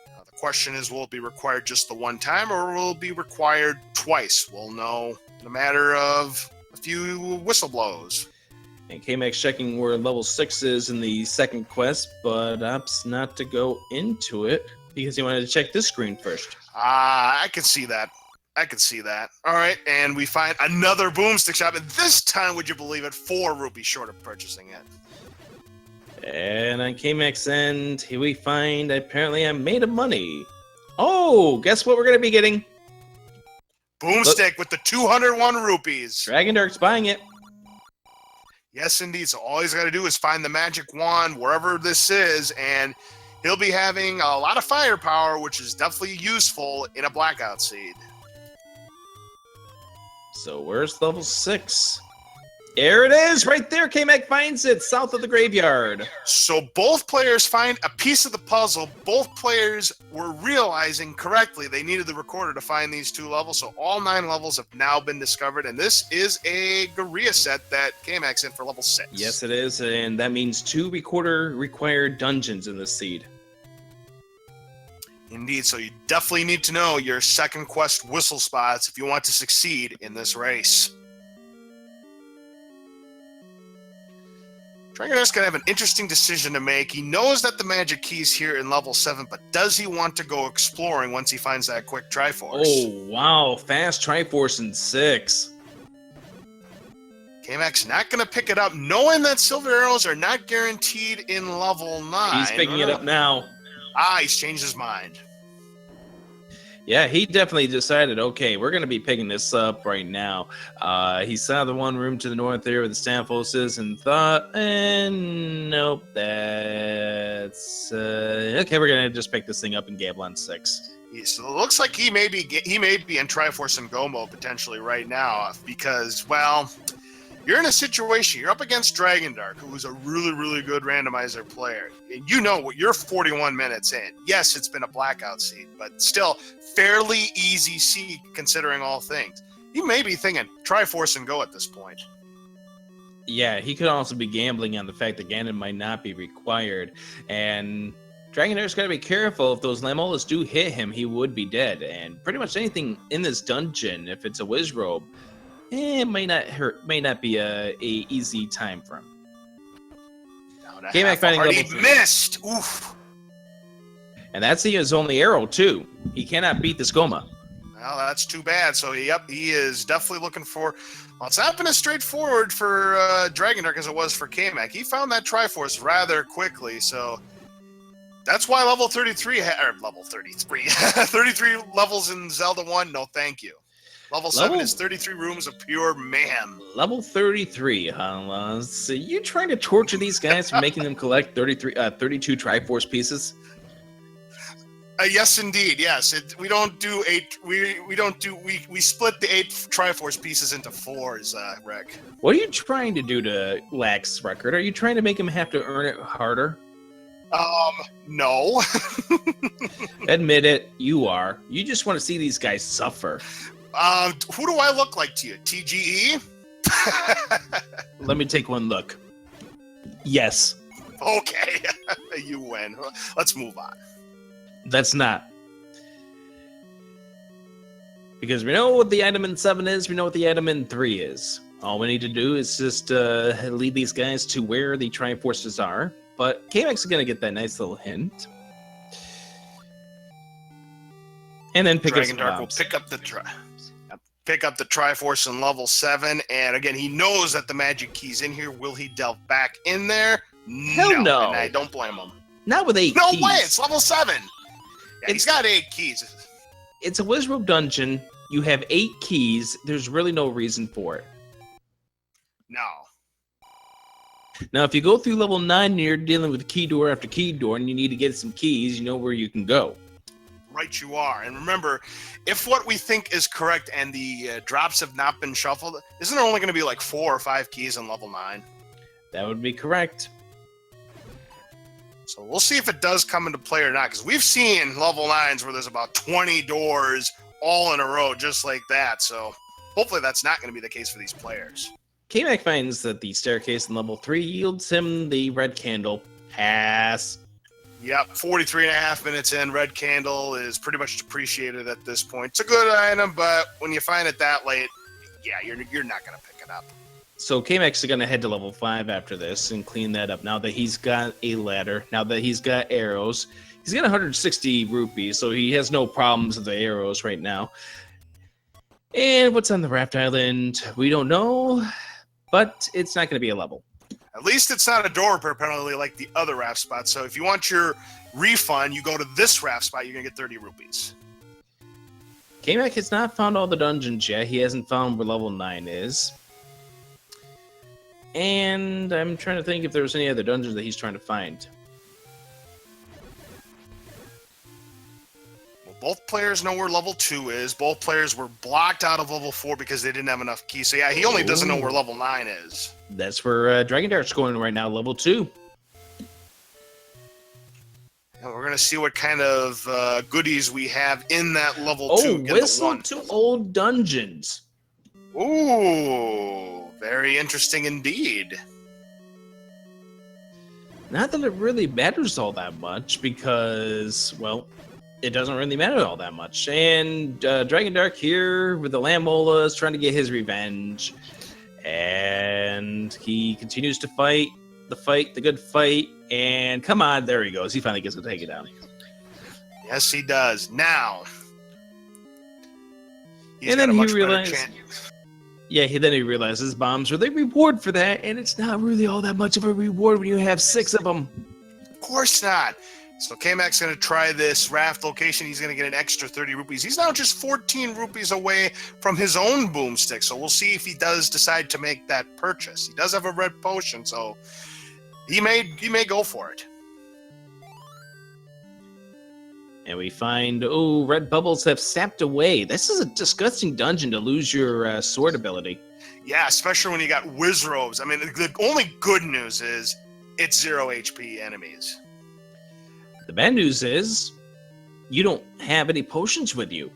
B: Now, the question is, will it be required just the one time, or will it be required twice? We'll know in a matter of a few whistle blows.
A: And K-Mac's checking where level 6 is in the second quest, but opts not to go into it because he wanted to check this screen first.
B: I can see that. All right, and we find another boomstick shop, and this time, would you believe it, 4 rupees short of purchasing it.
A: And on K-Mac's end, here we find, apparently I'm made of money. Oh, guess what we're going to be getting?
B: Boomstick with the 201 rupees.
A: Dragondarch's buying it.
B: Yes, indeed. So all he's got to do is find the magic wand wherever this is, and he'll be having a lot of firepower, which is definitely useful in a blackout seed.
A: So where's level 6? There it is, right there. K-Mac finds it, south of the graveyard.
B: So both players find a piece of the puzzle. Both players were realizing correctly they needed the recorder to find these 2 levels. So all 9 levels have now been discovered, and this is a Guerrilla set that K-Mac's in for level 6.
A: Yes, it is, and that means 2 recorder-required dungeons in this seed.
B: Indeed, so you definitely need to know your second quest whistle spots if you want to succeed in this race. Dragondarch's going to have an interesting decision to make. He knows that the magic key's here in level 7, but does he want to go exploring once he finds that quick Triforce?
A: Oh, wow. Fast Triforce in 6.
B: K-Mac's not going to pick it up, knowing that silver arrows are not guaranteed in level 9.
A: He's picking it up now.
B: He's changed his mind.
A: Yeah, he definitely decided, okay, we're going to be picking this up right now. He saw the one room to the north there where the Stamphos is and thought, nope, that's... okay, we're going to just pick this thing up and gamble on 6.
B: So it looks like he may be in Triforce and Go mode potentially right now because, well, you're in a situation, you're up against Dragondarch, who is a really, really good randomizer player. And you know what, you're 41 minutes in. Yes, it's been a blackout seed, but still fairly easy seed considering all things. You may be thinking Triforce and Go at this point.
A: Yeah, he could also be gambling on the fact that Ganon might not be required. And Dragondarch's got to be careful. If those Lamolas do hit him, he would be dead. And pretty much anything in this dungeon, if it's a Wizrobe, it may not be a easy time for him.
B: K-Mac finding level 3. Missed! Oof.
A: And that's his only arrow, too. He cannot beat the Skoma.
B: Well, that's too bad. So, yep, he is definitely looking for... Well, it's not been as straightforward for Dragondarch as it was for K-Mac. He found that Triforce rather quickly, so... That's why level 33... level 33. 33 levels in Zelda 1, no thank you. Level 7 is 33 rooms of pure mayhem.
A: Level 33, huh? So you trying to torture these guys for making them collect 32 Triforce pieces?
B: Yes, indeed. Yes, we don't do 8. We split the 8 Triforce pieces into 4s, Rick.
A: What are you trying to do to Lax's record? Are you trying to make him have to earn it harder?
B: No.
A: Admit it, you are. You just want to see these guys suffer.
B: Who do I look like to you? TGE?
A: Let me take one look. Yes.
B: Okay. You win. Let's move on.
A: That's not. Because we know what the item in 7 is, we know what the item in 3 is. All we need to do is just lead these guys to where the Triforces are. But K-Max is going to get that nice little hint. And then
B: Dragondarch will pick up the Triforce in level 7, and again, he knows that the magic key's in here. Will he delve back in there?
A: Hell no.
B: And I don't blame him.
A: Not with 8 keys.
B: No way, it's level 7. Yeah, he's got 8 keys.
A: It's a Wizrobe dungeon. You have 8 keys. There's really no reason for it.
B: No.
A: Now, if you go through level 9 and you're dealing with key door after key door and you need to get some keys, you know where you can go.
B: Right you are. And remember, if what we think is correct and the drops have not been shuffled, isn't there only going to be like 4 or 5 keys in level 9?
A: That would be correct.
B: So we'll see if it does come into play or not, because we've seen level 9s where there's about 20 doors all in a row just like that. So hopefully that's not going to be the case for these players.
A: K-Mac finds that the staircase in level 3 yields him the red candle. Pass.
B: Yep, 43 and a half minutes in, red candle is pretty much depreciated at this point. It's a good item, but when you find it that late, yeah, you're not going to pick it up.
A: So K-Max is going to head to level 5 after this and clean that up. Now that he's got a ladder, now that he's got arrows, he's got 160 rupees, so he has no problems with the arrows right now. And what's on the Raft Island? We don't know, but it's not going to be a level.
B: At least it's not a door repair penalty like the other raft spots. So if you want your refund, you go to this raft spot, you're going to get 30 rupees.
A: K-Mac has not found all the dungeons yet. He hasn't found where level 9 is. And I'm trying to think if there's any other dungeons that he's trying to find.
B: Well, both players know where level 2 is. Both players were blocked out of level 4 because they didn't have enough keys. So yeah, he only doesn't know where level 9 is.
A: That's where Dragondarch's going right now, level 2.
B: And we're going to see what kind of goodies we have in that level 2.
A: Oh, whistle to old dungeons.
B: Ooh, very interesting indeed.
A: Not that it really matters all that much because, well, it doesn't really matter all that much. And Dragondarch here with the Lambola is trying to get his revenge. And he continues to fight the good fight. And come on, there he goes. He finally gets to take it down.
B: Yes, he does. Now.
A: And then he realizes... Yeah, then he realizes bombs are the reward for that, and it's not really all that much of a reward when you have 6 of them.
B: Of course not. So K-Mac's going to try this raft location. He's going to get an extra 30 rupees. He's now just 14 rupees away from his own boomstick, so we'll see if he does decide to make that purchase. He does have a red potion, so he may go for it.
A: And we find, red bubbles have sapped away. This is a disgusting dungeon to lose your sword ability.
B: Yeah, especially when you got Wizrobes. I mean, the only good news is it's 0 HP enemies.
A: The bad news is you don't have any potions with you.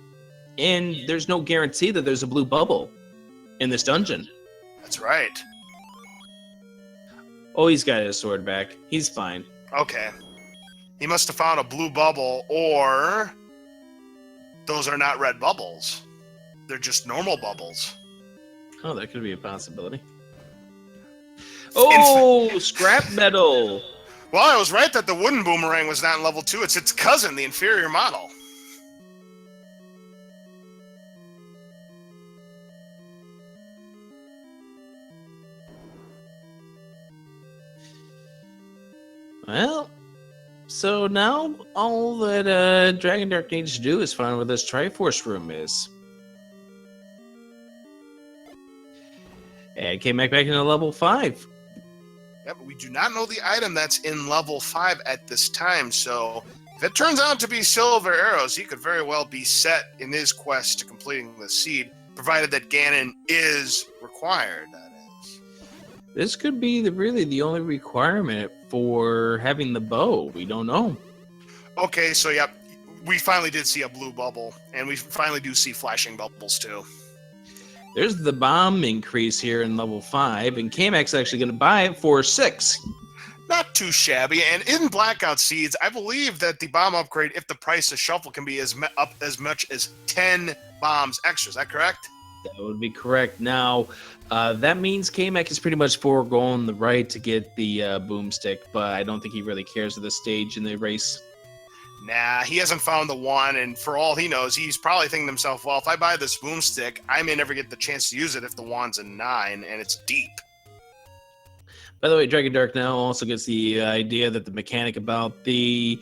A: And there's no guarantee that there's a blue bubble in this dungeon.
B: That's right.
A: Oh, he's got his sword back. He's fine.
B: Okay. He must have found a blue bubble, or those are not red bubbles. They're just normal bubbles.
A: Oh, that could be a possibility. Oh, scrap metal.
B: Well, I was right that the wooden boomerang was not in level 2. It's its cousin, the inferior model.
A: Well... So now all that Dragondarch needs to do is find where this Triforce room is. And came back into level 5.
B: Yeah, but we do not know the item that's in level 5 at this time, so if it turns out to be silver arrows, he could very well be set in his quest to completing the seed, provided that Ganon is required, that is.
A: This could be really the only requirement for having the bow. We don't know.
B: Okay, so yeah, we finally did see a blue bubble, and we finally do see flashing bubbles too.
A: There's the bomb increase here in level 5, and K-Mac's actually going to buy it for 6.
B: Not too shabby, and in Blackout Seeds, I believe that the bomb upgrade, if the price of shuffle, can be up as much as 10 bombs extra. Is that correct?
A: That would be correct. Now, that means K-Mac is pretty much foregoing the right to get the boomstick, but I don't think he really cares at this stage in the race.
B: Nah, he hasn't found the one, and for all he knows, he's probably thinking to himself, well, if I buy this boomstick, I may never get the chance to use it if the wand's a 9, and it's deep.
A: By the way, Dragondarch now also gets the idea that the mechanic about the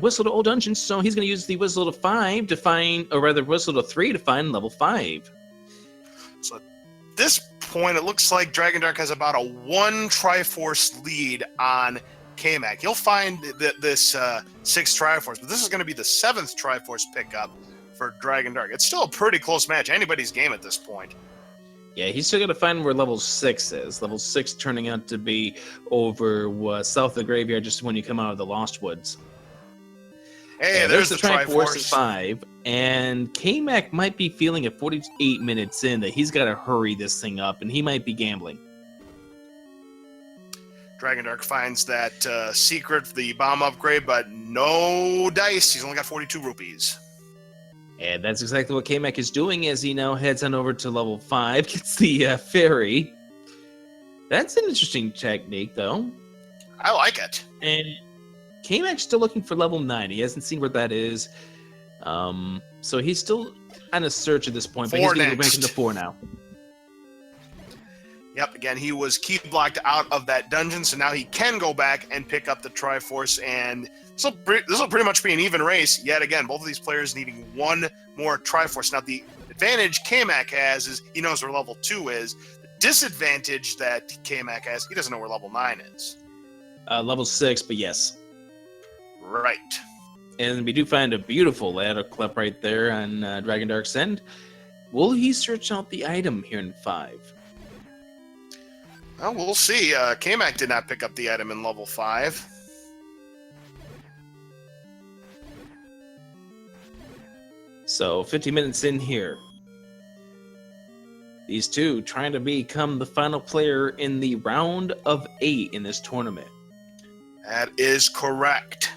A: whistle to old dungeons, so he's going to use the whistle to 5 to find, or rather whistle to 3 to find level 5.
B: So at this point, it looks like Dragondarch has about a 1 Triforce lead on K-Mac. He'll find this 6th Triforce, but this is going to be the 7th Triforce pickup for Dragondarch. It's still a pretty close match. Anybody's game at this point.
A: Yeah, he's still got to find where level 6 is. Level 6 turning out to be over south of the graveyard, just when you come out of the Lost Woods.
B: Hey, there's the Triforce.
A: 5, and K-Mac might be feeling at 48 minutes in that he's got to hurry this thing up, and he might be gambling.
B: Dragondarch finds that secret, the bomb upgrade, but no dice. He's only got 42 rupees.
A: And that's exactly what K-Mac is doing as he now heads on over to level 5, gets the fairy. That's an interesting technique, though.
B: I like it.
A: And K-Mac's still looking for level 9. He hasn't seen where that is. So he's still on a search at this point, but he's going to go back into 4 now.
B: Yep, again, he was key blocked out of that dungeon, so now he can go back and pick up the Triforce, and this will pretty much be an even race. Yet again, both of these players needing 1 more Triforce. Now, the advantage K-Mac has is he knows where level 2 is. The disadvantage that K-Mac has, he doesn't know where level 9 is.
A: Level 6, but yes.
B: Right.
A: And we do find a beautiful ladder clip right there on Dragondarch's end. Will he search out the item here in 5?
B: Well, we'll see. K-Mac did not pick up the item in level 5.
A: So 50 minutes in here. These two trying to become the final player in the round of 8 in this tournament.
B: That is correct.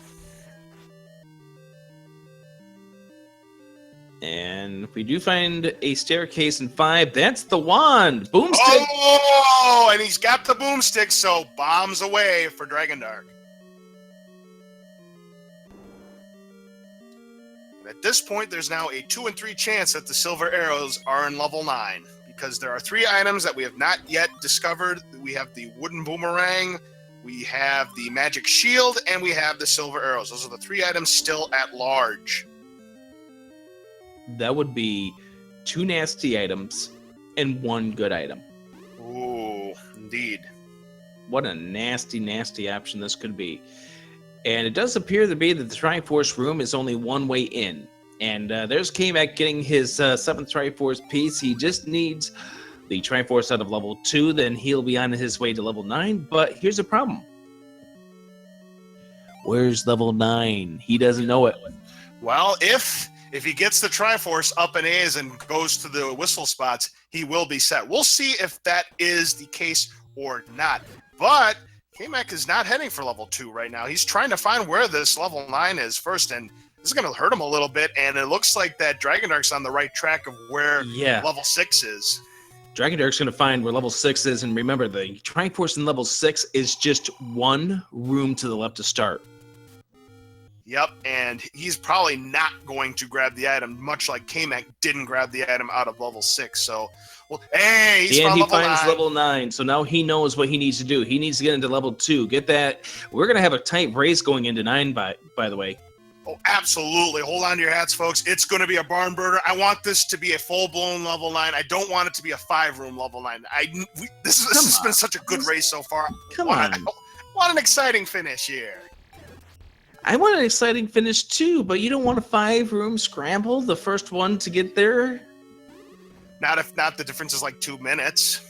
A: And if we do find a staircase in 5, that's the wand! Boomstick!
B: Oh, and he's got the boomstick, so bombs away for Dragondarch. At this point, there's now a 2 in 3 chance that the silver arrows are in level 9, because there are 3 items that we have not yet discovered. We have the wooden boomerang, we have the magic shield, and we have the silver arrows. Those are the 3 items still at large.
A: That would be 2 nasty items and 1 good item.
B: Ooh, indeed.
A: What a nasty, nasty option this could be. And it does appear to be that the Triforce room is only one way in. And there's K-Mac getting his 7th Triforce piece. He just needs the Triforce out of level 2, then he'll be on his way to level 9. But here's the problem. Where's level 9? He doesn't know it.
B: Well, if he gets the Triforce up in A's and goes to the whistle spots, he will be set. We'll see if that is the case or not. But K-Mac is not heading for level 2 right now. He's trying to find where this level 9 is first, and this is going to hurt him a little bit, and it looks like that Dragondarch's on the right track of where level 6 is.
A: Dragondarch's going to find where level 6 is, and remember, the Triforce in level 6 is just 1 room to the left to start.
B: Yep, and he's probably not going to grab the item, much like K-Mac didn't grab the item out of level 6. So, well, hey, he's
A: and he
B: level
A: finds
B: 9.
A: level 9, so now he knows what he needs to do. He needs to get into level 2. Get that. We're going to have a tight race going into 9, by the way.
B: Oh, absolutely. Hold on to your hats, folks. It's going to be a barn burner. I want this to be a full-blown level 9. I don't want it to be a 5-room level 9. This has been such a good race so far.
A: Come on.
B: I want an exciting finish here.
A: I want an exciting finish too, but you don't want a 5-room scramble, the first one to get there?
B: Not if not the difference is like 2 minutes.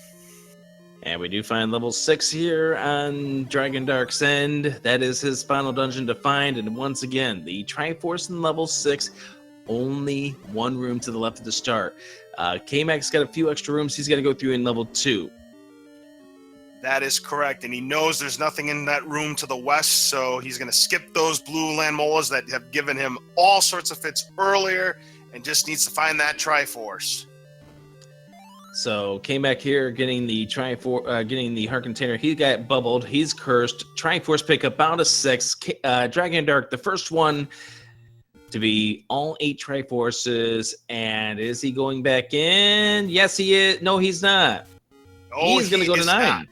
A: And we do find level 6 here on Dragondarch's end. That is his final dungeon to find. And once again, the Triforce in level 6, only 1 room to the left of the start. K-Mac's got a few extra rooms he's got to go through in level 2.
B: That is correct, and he knows there's nothing in that room to the west, so he's going to skip those blue land molas that have given him all sorts of fits earlier, and just needs to find that Triforce.
A: So K-Mac here getting the getting the heart container. He got bubbled. He's cursed. Triforce pick up out of 6. Dragondarch, the first one to be all 8 Triforces, and is he going back in? Yes, he is. No, he's not.
B: Oh,
A: he's going to go to 9.
B: Not.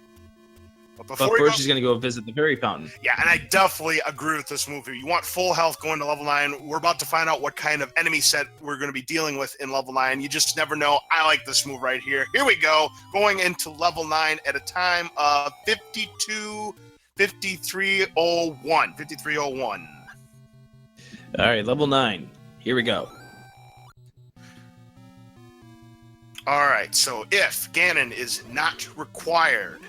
A: But first, he's going to go visit the fairy fountain.
B: Yeah, and I definitely agree with this move here. You want full health going to level 9. We're about to find out what kind of enemy set we're going to be dealing with in level 9. You just never know. I like this move right here. Here we go. Going into level 9 at a time of 53:01.
A: All right, level 9. Here we go.
B: All right, so if Ganon is not required,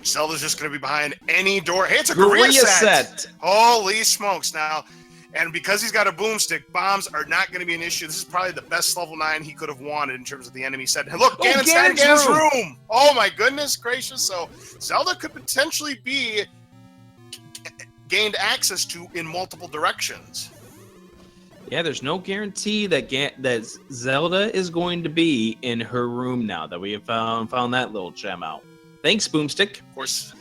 B: Zelda's just going to be behind any door. Hey, it's a Gorilla set. Holy smokes. Now, and because he's got a boomstick, bombs are not going to be an issue. This is probably the best level 9 he could have wanted in terms of the enemy set. And look, Ganon's in his room. Oh, my goodness gracious. So Zelda could potentially be gained access to in multiple directions.
A: Yeah, there's no guarantee that Zelda is going to be in her room now that we have found that little gem out. Thanks, Boomstick.
B: Of course.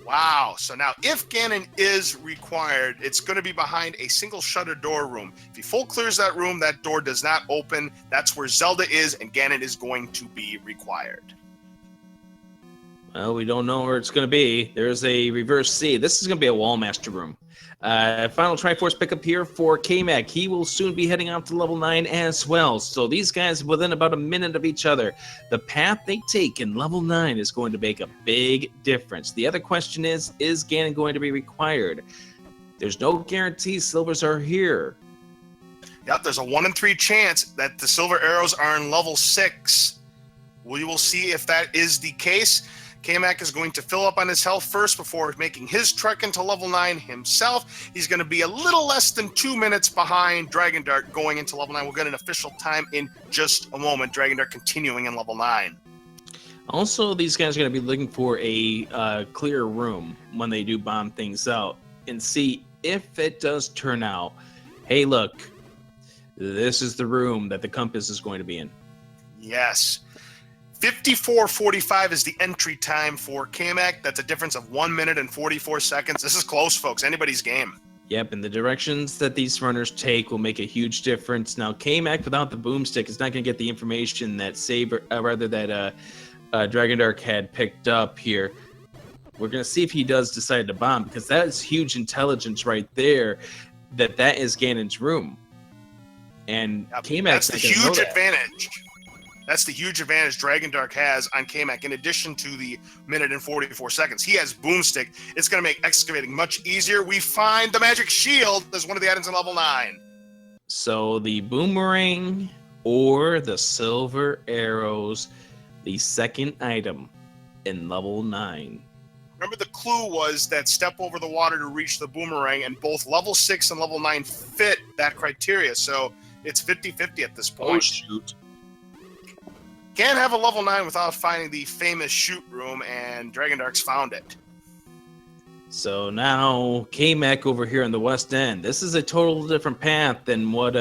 B: Wow. So now if Ganon is required, it's going to be behind a single shutter door room. If he full clears that room, that door does not open. That's where Zelda is, and Ganon is going to be required.
A: Well, we don't know where it's going to be. There's a reverse C. This is going to be a wall master room. Final Triforce pickup here for K-Mac. He will soon be heading out to level 9 as well. So these guys within about a minute of each other. The path they take in level 9 is going to make a big difference. The other question is Ganon going to be required? There's no guarantee silvers are here.
B: Yep, there's a 1 in 3 chance that the silver arrows are in level 6. We will see if that is the case. K-Mac is going to fill up on his health first before making his trek into level 9 himself. He's going to be a little less than 2 minutes behind Dragondark going into level 9. We'll get an official time in just a moment. Dragondark continuing in level 9.
A: Also, these guys are going to be looking for a clear room when they do bomb things out and see if it does turn out, hey, look, this is the room that the compass is going to be in.
B: Yes. 54:45 is the entry time for K-Mac. That's a difference of 1 minute and 44 seconds. This is close, folks. Anybody's game.
A: Yep, and the directions that these runners take will make a huge difference. Now, K-Mac without the boomstick is not going to get the information that Dragondark had picked up here. We're going to see if he does decide to bomb, because that is huge intelligence right there, that is Ganon's room. And K-Mac's
B: that's the huge advantage. That's the huge advantage Dragondark has on K-Mac, in addition to the minute and 44 seconds. He has Boomstick. It's going to make excavating much easier. We find the Magic Shield as one of the items in level 9.
A: So the Boomerang or the Silver Arrows, the second item in level 9.
B: Remember, the clue was that step over the water to reach the Boomerang, and both level 6 and level 9 fit that criteria. So it's 50-50 at this point.
A: Oh, shoot.
B: Can't have a level 9 without finding the famous shoot room, and Dragondark's found it.
A: So now K-Mac over here in the west end. This is a total different path than what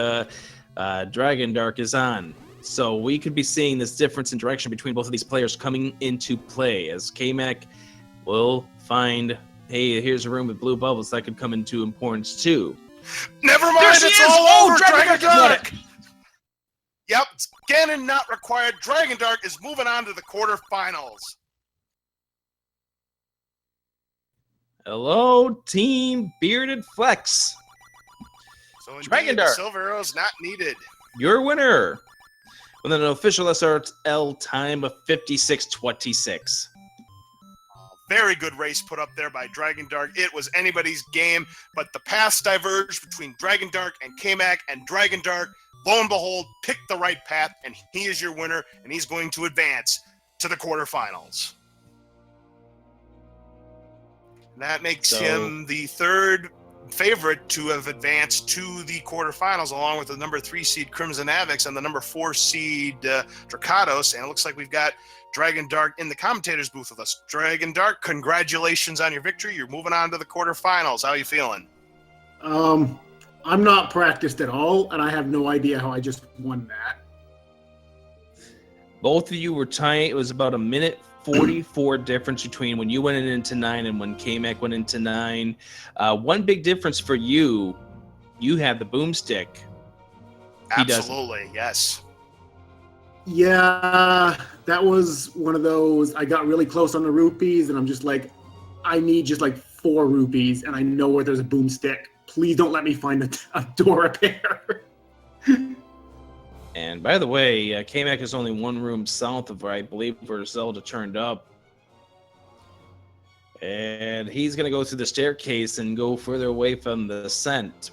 A: Dragondark is on. So we could be seeing this difference in direction between both of these players coming into play, as K-Mac will find, hey, here's a room with blue bubbles that could come into importance too.
B: Never mind, it's all over, Dragondark! Yep, Ganon not required. Dragondark is moving on to the quarterfinals.
A: Hello, Team Bearded Flex.
B: So
A: Dragondark,
B: silver arrows not needed.
A: Your winner with an official SRL time of 56:26.
B: Very good race put up there by Dragondark. It was anybody's game, but the paths diverged between Dragondark and K-Mac, and Dragondark, lo and behold, picked the right path, and he is your winner, and he's going to advance to the quarterfinals. And that makes him the third favorite to have advanced to the quarterfinals, along with the number 3 seed Crimson Avix and the number 4 seed Dracados. And it looks like we've got Dragondark in the commentator's booth with us. Dragondark, congratulations on your victory. You're moving on to the quarterfinals. How are you feeling?
C: I'm not practiced at all, and I have no idea how I just won that.
A: Both of you were tight. It was about a minute 44 difference between when you went into 9 and when K-Mac went into 9. One big difference for you, you have the boomstick.
B: Absolutely, yes.
C: Yeah, that was one of those. I got really close on the rupees, and I'm just like, I need just like 4 rupees, and I know where there's a boomstick. Please don't let me find a door repair.
A: And by the way, K-Mac is only 1 room south of where I believe where Zelda turned up. And he's going to go through the staircase and go further away from the scent.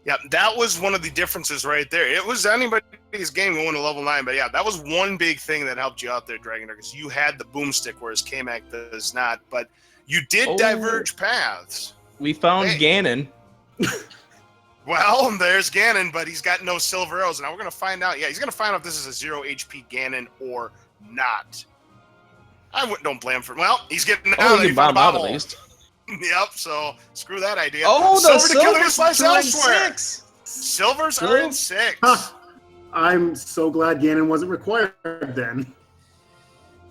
B: Yeah, that was one of the differences right there. It was anybody's game going to level 9, but yeah, that was one big thing that helped you out there, Dragondark, because you had the boomstick, whereas K-Mac does not. But you did diverge paths.
A: We found Ganon.
B: Well, there's Ganon, but he's got no silver arrows. Now we're going to find out. Yeah, he's going to find out if this is a 0 HP Ganon or not. Don't blame him for. Well, he's getting out.
A: He found out at least.
B: Yep, so screw that idea.
A: Oh, the
B: silver's elsewhere.
A: 6.
B: Silvers are in 6.
C: I'm so glad Ganon wasn't required then.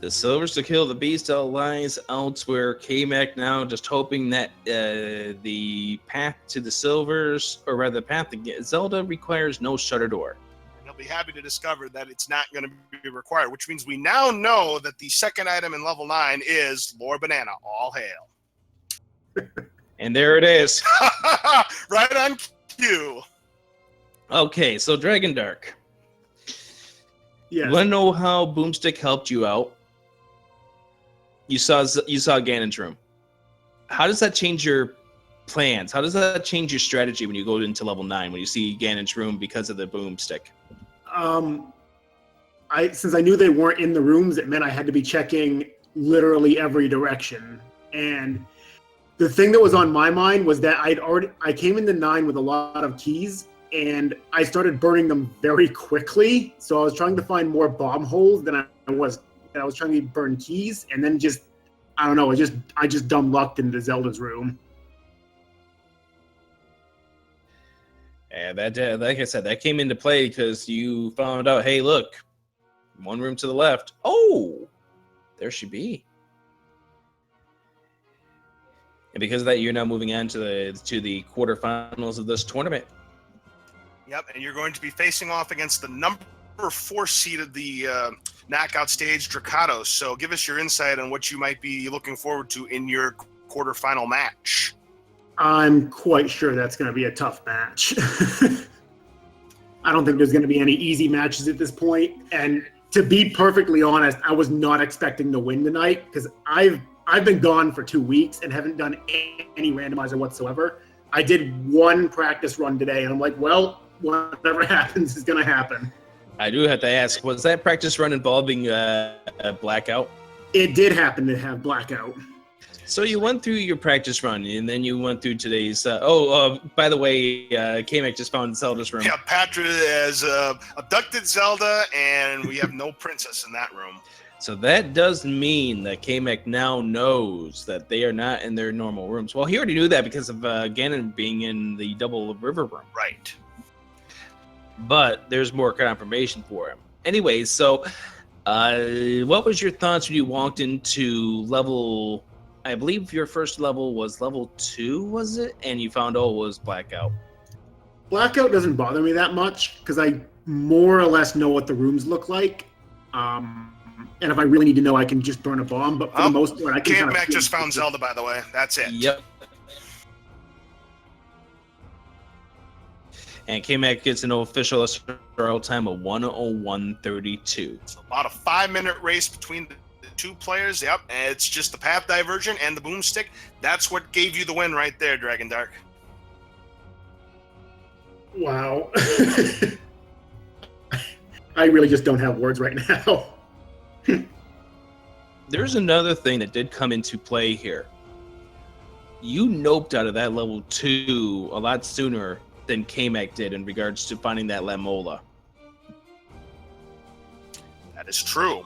A: The silvers to kill the beast lies elsewhere. K-Mac now just hoping that the path to the silvers, or rather the path to Zelda, requires no shutter door.
B: And he'll be happy to discover that it's not going to be required, which means we now know that the second item in level 9 is Lore Banana. All hail.
A: And there it is.
B: Right on cue.
A: Okay, so Dragondark.
C: Yes.
A: You want to know how Boomstick helped you out? You saw Ganon's room. How does that change your plans? How does that change your strategy when you go into level 9, when you see Ganon's room because of the boomstick?
C: Since I knew they weren't in the rooms, it meant I had to be checking literally every direction. And the thing that was on my mind was that I came into 9 with a lot of keys, and I started burning them very quickly. So I was trying to find more bomb holes than I was trying to burn keys, and then I don't know, I just dumb lucked into Zelda's room.
A: And that, like I said, that came into play because you found out, hey, look, one room to the left. Oh, there she be. And because of that, you're now moving on to the quarterfinals of this tournament.
B: Yep, and you're going to be facing off against the number 4 seed of the knockout stage, Dracados. So give us your insight on what you might be looking forward to in your quarterfinal match.
C: I'm quite sure that's going to be a tough match. I don't think there's going to be any easy matches at this point. And to be perfectly honest, I was not expecting to win tonight because I've been gone for 2 weeks and haven't done any randomizer whatsoever. I did one practice run today, and I'm like, well, whatever happens is going to happen.
A: I do have to ask, was that practice run involving a blackout?
C: It did happen to have blackout.
A: So you went through your practice run, and then you went through today's... by the way, K-Mac just found Zelda's room.
B: Yeah, Patrick has abducted Zelda, and we have no princess in that room.
A: So that does mean that K-Mac now knows that they are not in their normal rooms. Well, he already knew that because of Ganon being in the double river room.
B: Right.
A: But there's more confirmation for him. Anyways, so what was your thoughts when you walked into level... I believe your first level was level 2, was it? And you found, it was blackout.
C: Blackout doesn't bother me that much because I more or less know what the rooms look like. And if I really need to know, I can just burn a bomb. But for the most part, I can
B: Mac just found Zelda, by the way. That's it.
A: Yep. And K-Mac gets an official SRL time of 1:01:32.
B: It's about a 5-minute race between the 2 players. Yep. And it's just the path diversion and the boomstick. That's what gave you the win right there, Dragon Dark.
C: Wow. I really just don't have words right now.
A: There's another thing that did come into play here. You noped out of that level 2 a lot sooner than K-Mac did in regards to finding that Lamola.
B: That is true.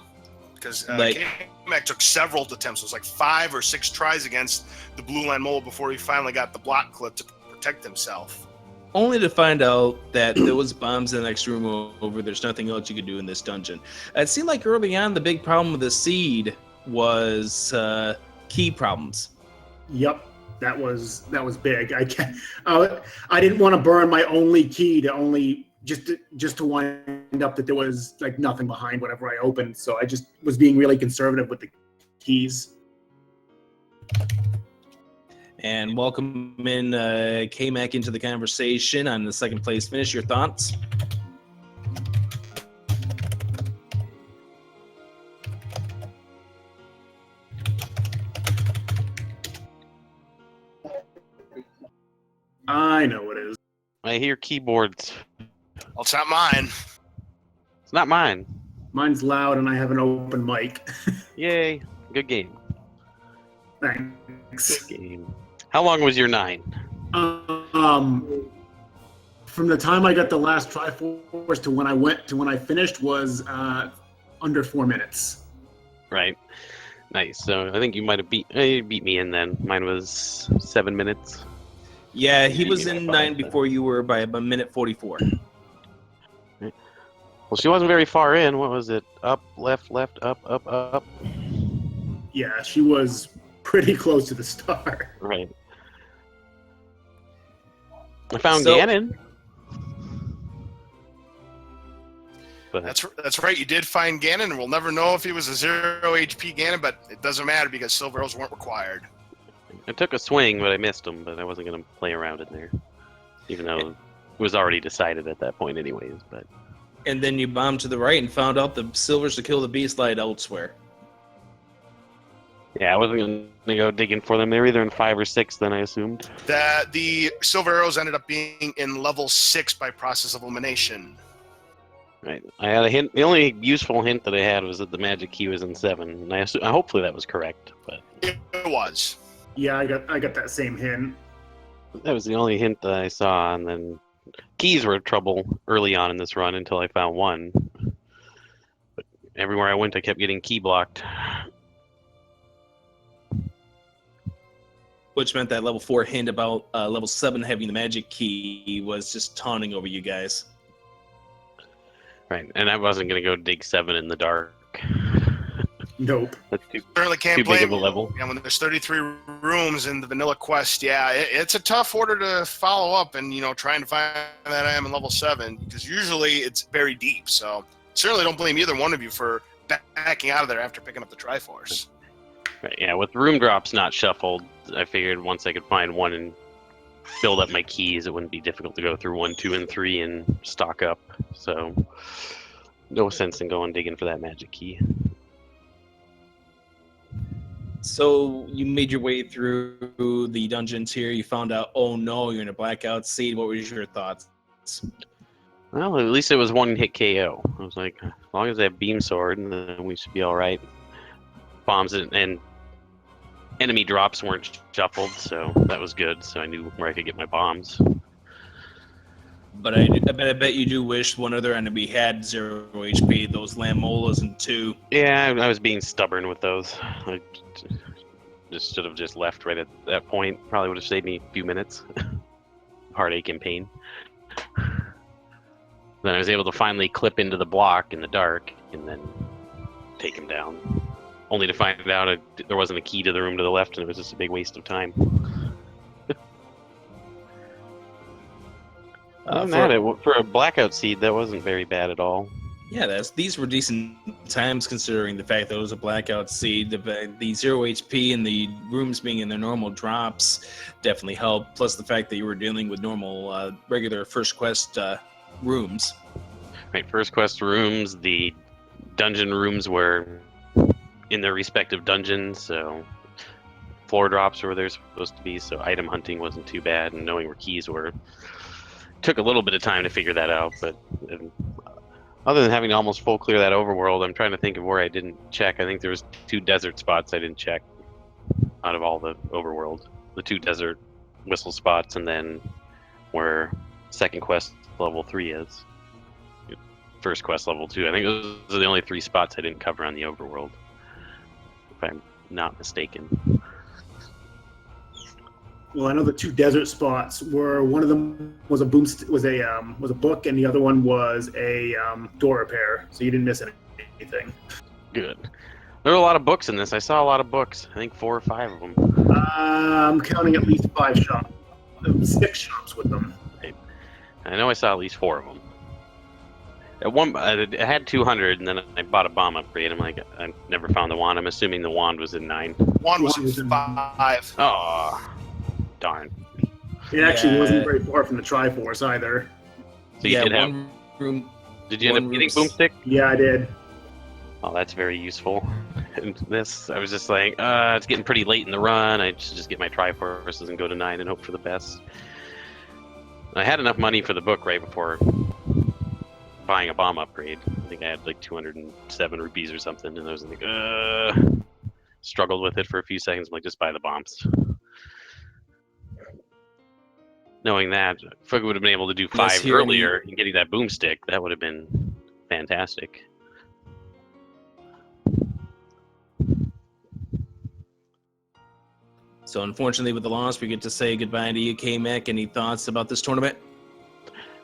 B: Because K-Mac took several attempts. It was like 5 or 6 tries against the blue Lamola before he finally got the block clip to protect himself.
A: Only to find out that there was bombs in the next room over. There's nothing else you could do in this dungeon. It seemed like early on the big problem with the seed was key problems.
C: Yep, that was big. I didn't want to burn my only key to just to wind up that there was like nothing behind whatever I opened. So I just was being really conservative with the keys.
A: And welcome in K-Mac into the conversation on the second place finish. Your thoughts?
C: I know it is.
D: I hear keyboards.
B: Well, it's not mine.
D: It's not mine.
C: Mine's loud and I have an open mic.
D: Yay. Good game.
C: Thanks.
D: Good game. How long was your 9?
C: From the time I got the last Triforce to when I finished was under 4 minutes.
D: Right. Nice. So I think you might have beat me in then. Mine was 7 minutes.
A: Yeah, he was in 9 before you were by about minute 44.
D: Well, she wasn't very far in. What was it? Up, left, up.
C: Yeah, she was pretty close to the start.
D: Right. I found Ganon. But
B: That's right. You did find Ganon, and we'll never know if he was a 0 HP Ganon, but it doesn't matter because silver arrows weren't required.
D: I took a swing, but I missed him. But I wasn't going to play around in there, even though it was already decided at that point, anyways. But
A: And then you bombed to the right and found out the silvers to kill the beast lied elsewhere.
D: Yeah, I wasn't going to go digging for them. They were either in 5 or 6, then I assumed.
B: That the silver arrows ended up being in level 6 by process of elimination.
D: Right. I had a hint. The only useful hint that I had was that the magic key was in 7, and hopefully that was correct. But
B: It was.
C: Yeah, I got that same hint.
D: that was the only hint that I saw, and then keys were trouble early on in this run until I found one. But everywhere I went, I kept getting key blocked.
A: Which meant that level 4 hint about level 7 having the magic key was just taunting over you guys.
D: Right, and I wasn't going to go dig 7 in the dark.
C: Nope.
D: That's too
B: Certainly can't
D: big
B: blame
D: of a level.
B: Yeah, when there's 33 rooms in the vanilla quest, yeah, it's a tough order to follow up and, trying to find that item in level 7, because usually it's very deep. So certainly don't blame either one of you for backing out of there after picking up the Triforce.
D: Right, yeah, with room drops not shuffled, I figured once I could find one and build up my keys, it wouldn't be difficult to go through 1, 2, and 3 and stock up. So no sense in going digging for that magic key.
A: So you made your way through the dungeons here. You found out, oh no, you're in a blackout seed. What was your thoughts?
D: Well, at least it was 1-hit KO. I was like, as long as I have beam sword, then we should be all right. Bombs and enemy drops weren't shuffled, so that was good. So I knew where I could get my bombs.
A: But I bet you do wish one other enemy had 0 HP. Those Lamolas and 2.
D: Yeah, I was being stubborn with those. I just should have just left right at that point. Probably would have saved me a few minutes. Heartache and pain. Then I was able to finally clip into the block in the dark and then take him down. Only to find out there wasn't a key to the room to the left, and it was just a big waste of time. For a blackout seed, that wasn't very bad at all.
A: Yeah, these were decent times considering the fact that it was a blackout seed. The 0 HP and the rooms being in their normal drops definitely helped. Plus the fact that you were dealing with normal, regular first quest rooms.
D: Right, first quest rooms. The dungeon rooms were in their respective dungeons, so floor drops were where they're supposed to be. So item hunting wasn't too bad, and knowing where keys were. Took a little bit of time to figure that out, but other than having to almost full clear that overworld, I'm trying to think of where I didn't check. I think there was 2 desert spots I didn't check out of all the overworld. The 2 desert whistle spots, and then where second quest level 3 is. First quest level 2. I think those are the only 3 spots I didn't cover on the overworld, if I'm not mistaken.
C: Well, I know the 2 desert spots were, one of them was a book, and the other one was a door repair. So you didn't miss anything.
D: Good. There were a lot of books in this. I saw a lot of books. I think 4 or 5 of them.
C: I'm counting at least 5 shops, 6 shops with them.
D: Right. I know I saw at least 4 of them. At one, I had 200, and then I bought a bomb upgrade. I'm like, I never found the wand. I'm assuming the wand was in 9.
B: Wand was in 5.
D: Oh. Darn.
C: It actually wasn't very far from the Triforce either.
D: So you did have
A: room.
D: Did you end up getting Boomstick?
C: Yeah, I did.
D: Oh, that's very useful. And this, I was just like, it's getting pretty late in the run. I should just get my Triforces and go to 9 and hope for the best. I had enough money for the book right before buying a bomb upgrade. I think I had like 207 rupees or something, and I was like, struggled with it for a few seconds. I'm like, just buy the bombs. Knowing that, if I would have been able to do 5 earlier and getting that boomstick, that would have been fantastic.
A: So unfortunately with the loss, we get to say goodbye to you, K-Mac. Any thoughts about this tournament?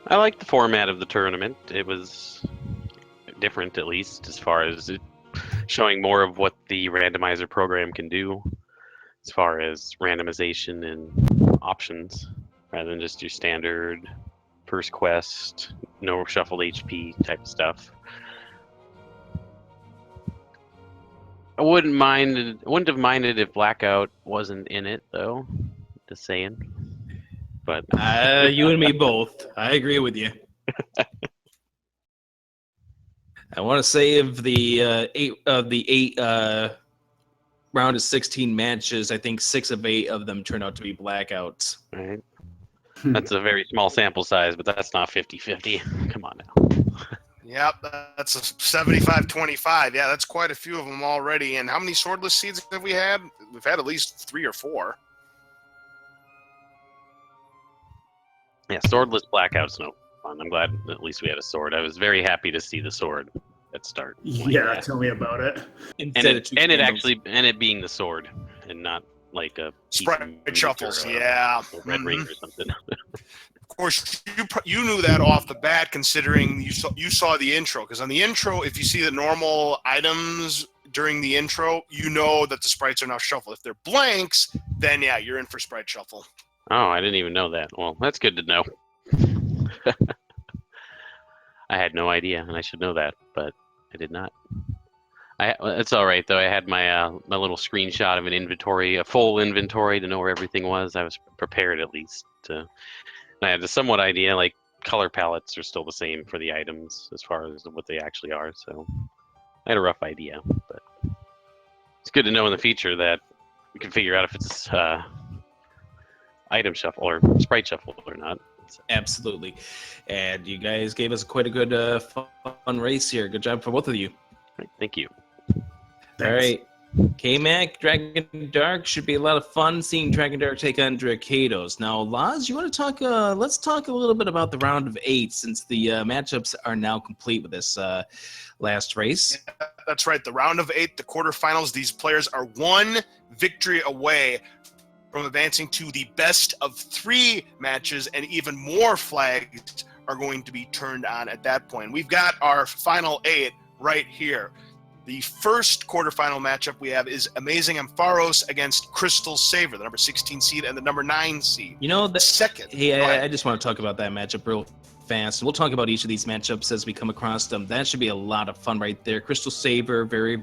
D: I liked the format of the tournament. It was different, at least, as far as showing more of what the randomizer program can do, as far as randomization and options, rather than just your standard first quest, no shuffled HP type stuff. I wouldn't have minded if Blackout wasn't in it, though. Just saying. But
A: you and me both. I agree with you. I want to say of the eight round of 16 matches, I think 6 of 8 of them turned out to be blackouts.
D: Right. That's a very small sample size, but that's not 50-50. Come on now.
B: Yep, that's a 75-25. Yeah, that's quite a few of them already. And how many swordless seeds have we had? We've had at least 3 or 4.
D: Yeah, swordless blackouts, no fun. I'm glad at least we had a sword. I was very happy to see the sword at start.
C: Yeah, tell me about it.
D: And
A: Instead of two candles.
D: it being the sword and not like a piece of
B: Sprite
D: meat
B: shuffles,
D: or a
B: yeah.
D: red ring
B: Mhm.
D: or something.
B: Of course, you knew that off the bat, considering you saw the intro. Because on the intro, if you see the normal items during the intro, you know that the sprites are now shuffled. If they're blanks, then yeah, you're in for sprite shuffle.
D: Oh, I didn't even know that. Well, that's good to know. I had no idea, and I should know that, but I did not. It's all right though. I had my my little screenshot of an inventory, a full inventory, to know where everything was. I was prepared at least to. I had a somewhat idea. Like color palettes are still the same for the items as far as what they actually are. So I had a rough idea, but it's good to know in the future that we can figure out if it's item shuffle or sprite shuffle or not.
A: Absolutely. And you guys gave us quite a good fun race here. Good job for both of you.
D: Right, thank you.
A: All right. K-Mac, Dragon Dark should be a lot of fun seeing Dragon Dark take on Dracados. Now, Laz, you want to talk? Let's talk a little bit about the round of 8 since the matchups are now complete with this last race.
B: Yeah, that's right. The round of 8, the quarterfinals. These players are 1 victory away from advancing to the best of 3 matches, and even more flags are going to be turned on at that point. We've got our final 8 right here. The first quarterfinal matchup we have is Amazing Ampharos against Crystal Saver, the number 16 seed and the number 9 seed.
A: You know, the
B: second.
A: Hey, I just want to talk about that matchup real fast. We'll talk about each of these matchups as we come across them. That should be a lot of fun right there. Crystal Saver, very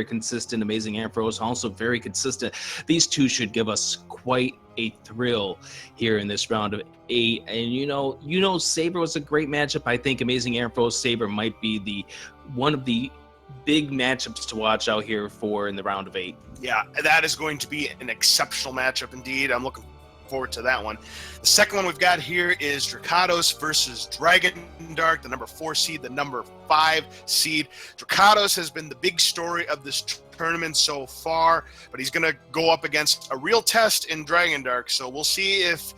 A: consistent. Amazing Ampharos, also very consistent. These two should give us quite a thrill here in this round of 8. And you know, Saber was a great matchup. I think Amazing Ampharos Saber might be one of the big matchups to watch out here for in the round of 8.
B: Yeah, that is going to be an exceptional matchup indeed. I'm looking forward to that one. The second one we've got here is Dracados versus Dragondarch, the number 4 seed, the number 5 seed. Dracados has been the big story of this tournament so far, but he's going to go up against a real test in Dragondarch. So we'll see if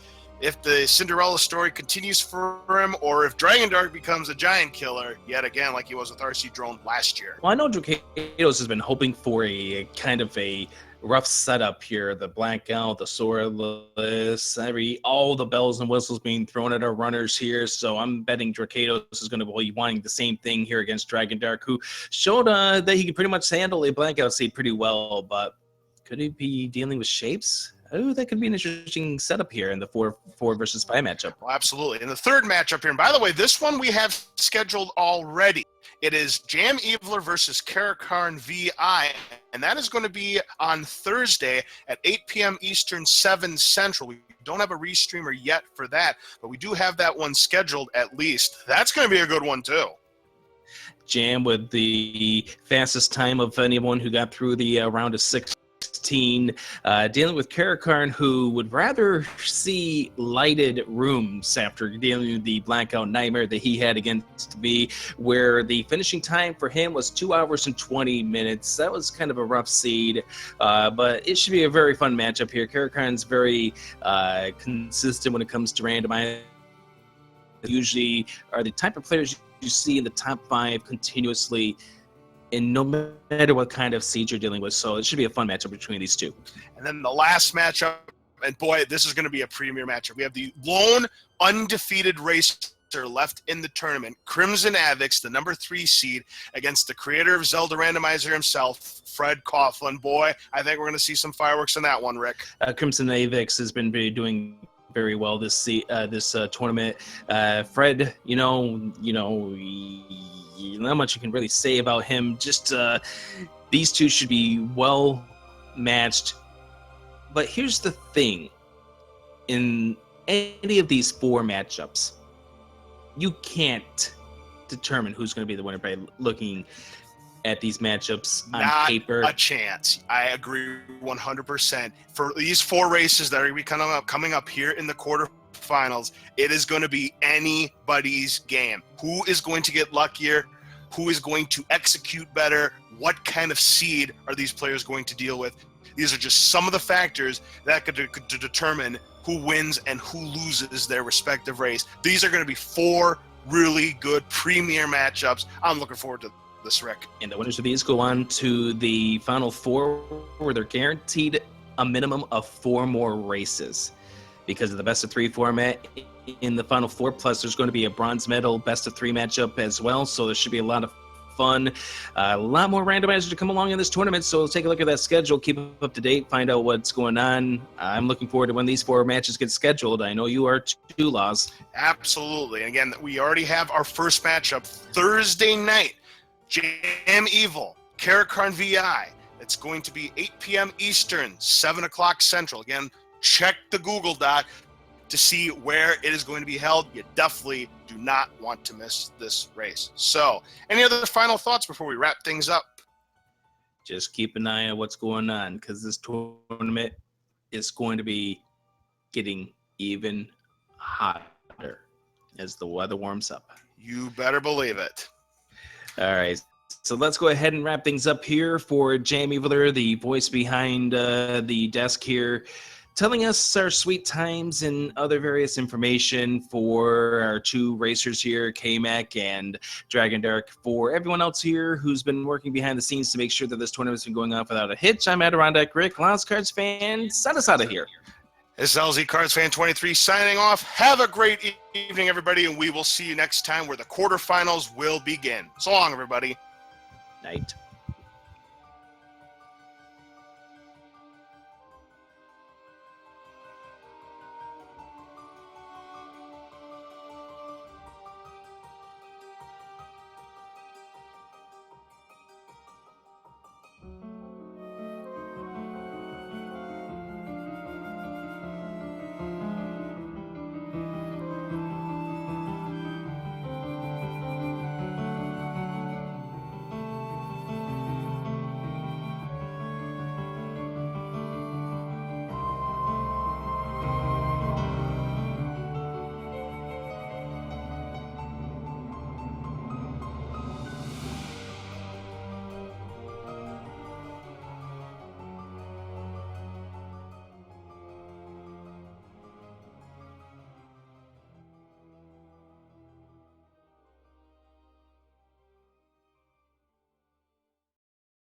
B: the Cinderella story continues for him, or if Dragondarch becomes a giant killer yet again, like he was with RC Drone last year.
A: Well, I know Dracados has been hoping for a kind of a rough setup here. The blackout, the swordless, all the bells and whistles being thrown at our runners here. So I'm betting Dracados is going to be wanting the same thing here against Dragondarch, who showed that he could pretty much handle a blackout seed pretty well. But could he be dealing with shapes? Oh, that could be an interesting setup here in the 4 versus 5 matchup.
B: Well, absolutely. And the third matchup here, and by the way, this one we have scheduled already. It is JamEvil versus Karakarn VI, and that is going to be on Thursday at 8 p.m. Eastern, 7 Central. We don't have a restreamer yet for that, but we do have that one scheduled at least. That's going to be a good one, too.
A: Jam with the fastest time of anyone who got through the round of 16, dealing with Karakarn, who would rather see lighted rooms after dealing with the blackout nightmare that he had against me, where the finishing time for him was 2 hours and 20 minutes. That was kind of a rough seed, but it should be a very fun matchup here. Karakarn's very consistent when it comes to randomizing. Usually are the type of players you see in the top 5 continuously, and no matter what kind of seed you're dealing with. So it should be a fun matchup between these two.
B: And then the last matchup, and boy, this is going to be a premier matchup. We have the lone undefeated racer left in the tournament, Crimson Avix, the number 3 seed, against the creator of Zelda Randomizer himself, Fred Coughlin. Boy, I think we're going to see some fireworks in that one, Rick.
A: Crimson Avix has been doing very well this tournament. Fred, not much you can really say about him. Just these two should be well matched. But here's the thing. In any of these 4 matchups, you can't determine who's going to be the winner by looking at these matchups on
B: Not
A: paper.
B: a chance. I agree 100%. For these 4 races that are going to be coming up here in the quarterfinals, it is going to be anybody's game. Who is going to get luckier? Who is going to execute better? What kind of seed are these players going to deal with? These are just some of the factors that could determine who wins and who loses their respective race. These are going to be 4 really good premier matchups. I'm looking forward to this, Rick.
A: And the winners of these go on to the Final Four, where they're guaranteed a minimum of 4 more races because of the best of 3 format in the Final Four. Plus, there's going to be a bronze medal best of 3 matchup as well. So there should be a lot of fun, a lot more randomizers to come along in this tournament. So take a look at that schedule, keep up to date, find out what's going on. I'm looking forward to when these 4 matches get scheduled. I know you are too, Laws.
B: Absolutely. And again, we already have our first matchup Thursday night. JamEvil, Karakarn VI. It's going to be 8 p.m. Eastern, 7 o'clock Central. Again, check the Google Doc to see where it is going to be held. You definitely do not want to miss this race. So, any other final thoughts before we wrap things up?
A: Just keep an eye on what's going on because this tournament is going to be getting even hotter as the weather warms up.
B: You better believe it.
A: All right, so let's go ahead and wrap things up here for JamEviler, the voice behind the desk here, telling us our sweet times and other various information for our 2 racers here, K-Mac and Dragon Dark. For everyone else here who's been working behind the scenes to make sure that this tournament's been going on without a hitch, I'm Adirondack Rick, Lost Cards fan. Send us out of here.
B: This is LZ Cards Fan 23 signing off. Have a great evening, everybody, and we will see you next time where the quarterfinals will begin. So long, everybody.
A: Night.